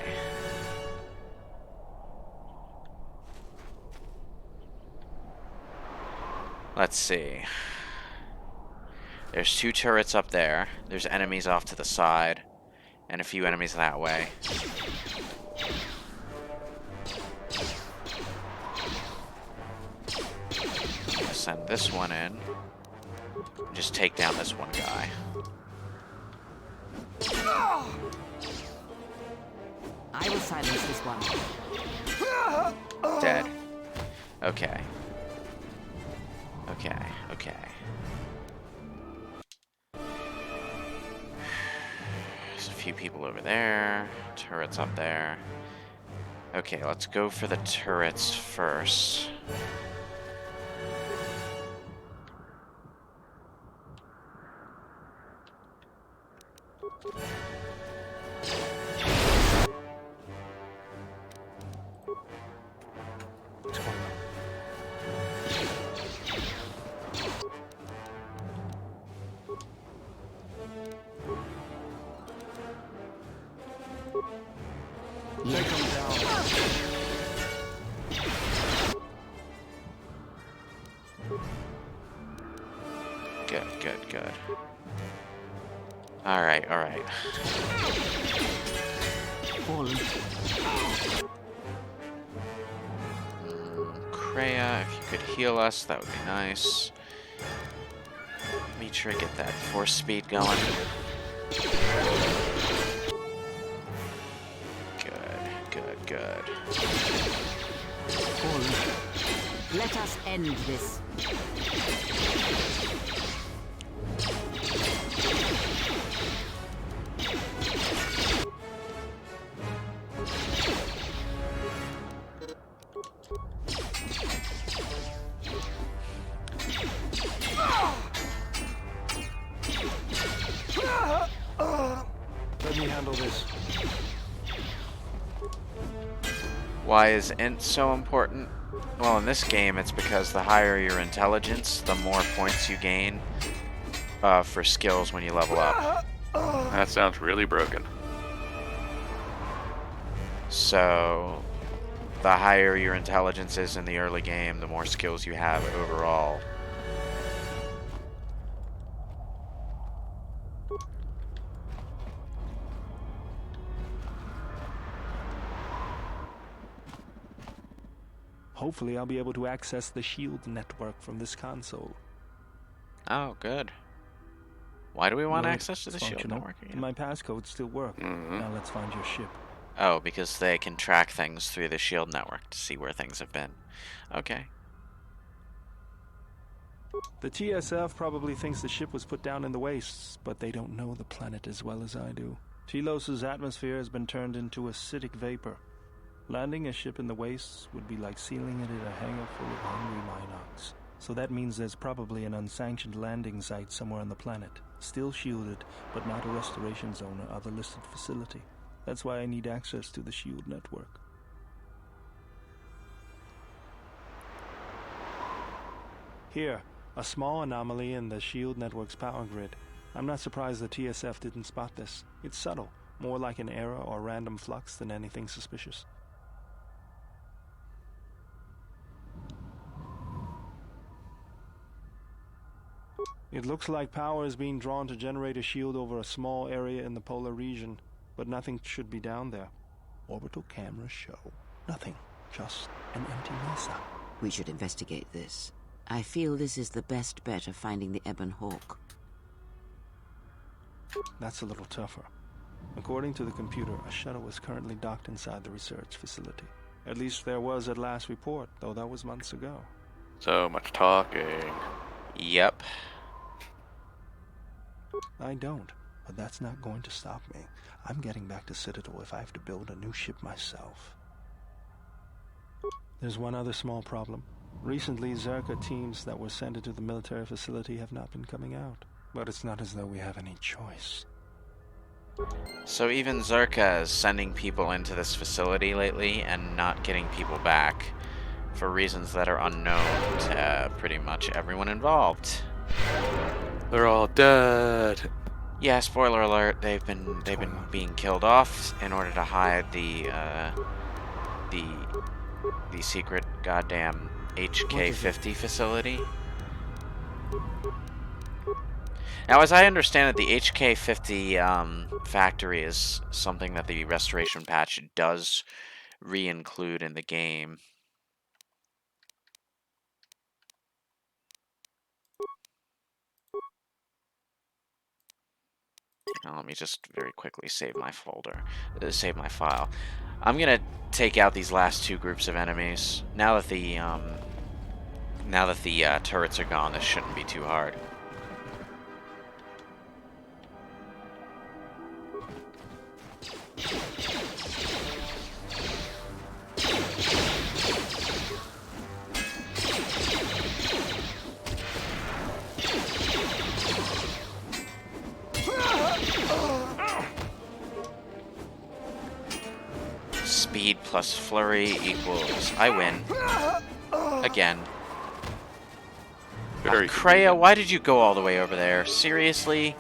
Let's see. There's 2 turrets up there. There's enemies off to the side. And a few enemies that way. Send this one in. Just take down this one guy. I will silence this one. Dead. Okay. Okay, okay. There's a few people over there. Turrets up there. Okay, let's go for the turrets first. Take him down. Good. Alright. Kreia, if you could heal us, that would be nice. Mitra, get that force speed going. Good. Let us end this. Let me handle this. Why is int so important? Well, in this game, it's because the higher your intelligence, the more points you gain for skills when you level up. That sounds really broken. So, the higher your intelligence is in the early game, the more skills you have overall. Hopefully I'll be able to access the shield network from this console. Oh, good. Why do we want Right, access to the it's shield functional, network again? and my passcodes still work. Now let's find your ship. Oh, because they can track things through the shield network to see where things have been. Okay. The TSF probably thinks the ship was put down in the wastes, but they don't know the planet as well as I do. Telos' atmosphere has been turned into acidic vapor. Landing a ship in the wastes would be like sealing it in a hangar full of hungry Minox. So that means there's probably an unsanctioned landing site somewhere on the planet, still shielded, but not a restoration zone or other listed facility. That's why I need access to the shield network. Here, a small anomaly in the shield network's power grid. I'm not surprised the TSF didn't spot this. It's subtle, more like an error or random flux than anything suspicious. It looks like power is being drawn to generate a shield over a small area in the polar region, but nothing should be down there. Orbital cameras show nothing, just an empty mesa. We should investigate this. I feel this is the best bet of finding the Ebon Hawk. That's a little tougher. According to the computer, a shuttle is currently docked inside the research facility. At least there was at last report, though that was months ago. So much talking. Yep. I don't, but that's not going to stop me. I'm getting back to Citadel if I have to build a new ship myself. There's one other small problem. Recently, Zerka teams that were sent into the military facility have not been coming out. But it's not as though we have any choice. So even Zerka is sending people into this facility lately and not getting people back for reasons that are unknown to pretty much everyone involved. They're all dead. Yeah, spoiler alert, they've been being killed off in order to hide the secret goddamn HK-50 facility. Now, as I understand it, the HK-50 factory is something that the restoration patch does re-include in the game. Now, let me just very quickly save my save my file. I'm gonna take out these last two groups of enemies. Now that the turrets are gone, this shouldn't be too hard. speed plus flurry equals... I win. Again. Very Kreia, why did you go all the way over there? Seriously?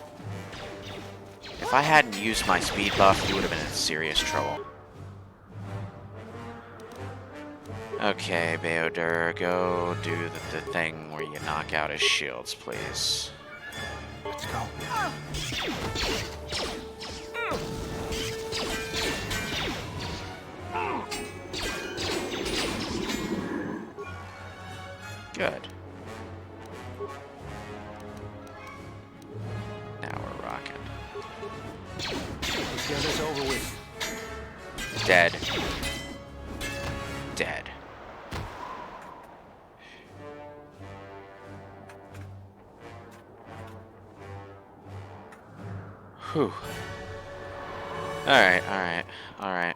If I hadn't used my speed buff, you would have been in serious trouble. Okay, BioWare, go do the thing where you knock out his shields, please. Let's go. Good. Now we're rocking. Let's get this over with. Dead. Dead. Whew. Alright, alright, alright.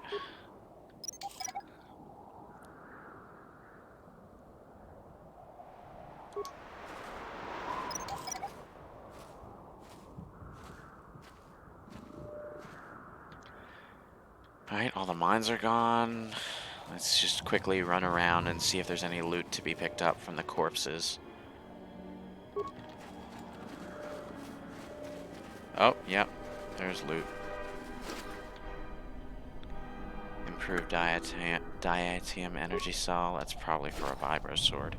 Alright, all the mines are gone. Let's just quickly run around and see if there's any loot to be picked up from the corpses. Oh, yep. There's loot. Improved diatium energy cell. That's probably for a vibro sword.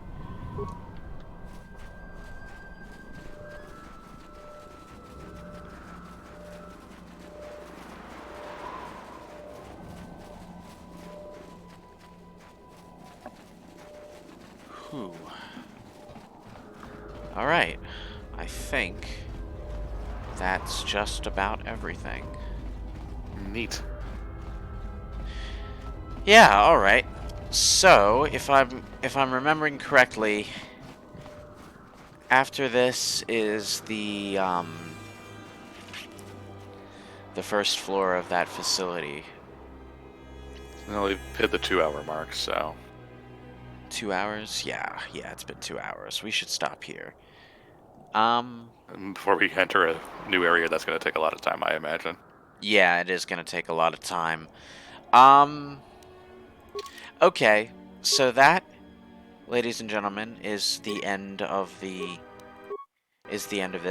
Whew. Alright. I think that's just about everything. Neat. Yeah, alright. So, if I'm remembering correctly, after this is the first floor of that facility. Well, we've hit the 2-hour mark, so... 2 hours? Yeah, it's been 2 hours. We should stop here. Before we enter a new area, that's going to take a lot of time, I imagine. Yeah, it is going to take a lot of time. Okay, so that, ladies and gentlemen, is the end of this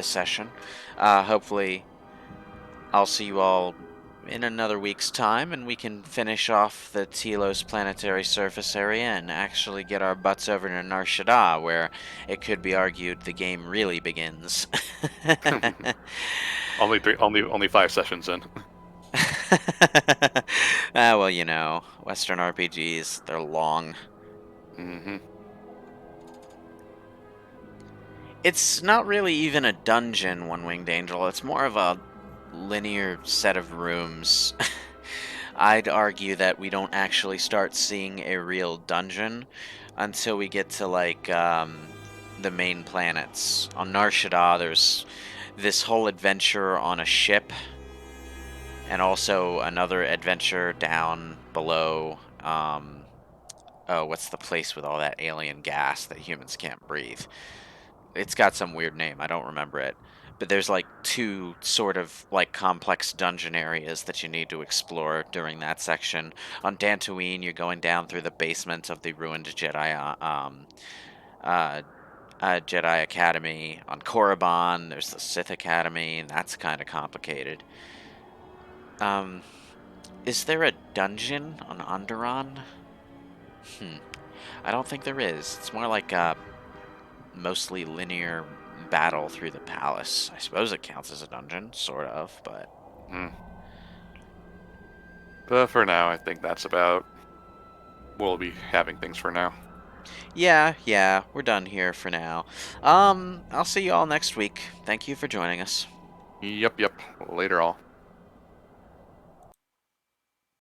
session. Hopefully, I'll see you all in another week's time, and we can finish off the Telos planetary surface area and actually get our butts over to Nar Shaddaa, where it could be argued the game really begins. only 5 sessions in. Well, you know, Western RPGs, they're long. Mm-hmm. It's not really even a dungeon, One-Winged Angel. It's more of a linear set of rooms. I'd argue that we don't actually start seeing a real dungeon until we get to, like, the main planets. On Nar Shaddaa, there's this whole adventure on a ship, and also another adventure down below, oh, what's the place with all that alien gas that humans can't breathe? It's got some weird name, I don't remember it. But there's like 2 sort of like complex dungeon areas that you need to explore during that section. On Dantooine, you're going down through the basement of the ruined Jedi Jedi Academy. On Korriban, there's the Sith Academy, and that's kind of complicated. Is there a dungeon on Onderon? I don't think there is. It's more like a mostly linear battle through the palace. I suppose it counts as a dungeon, sort of, but... But for now, I think that's about... we'll be having things for now. Yeah, we're done here for now. I'll see you all next week. Thank you for joining us. Yep. Later all.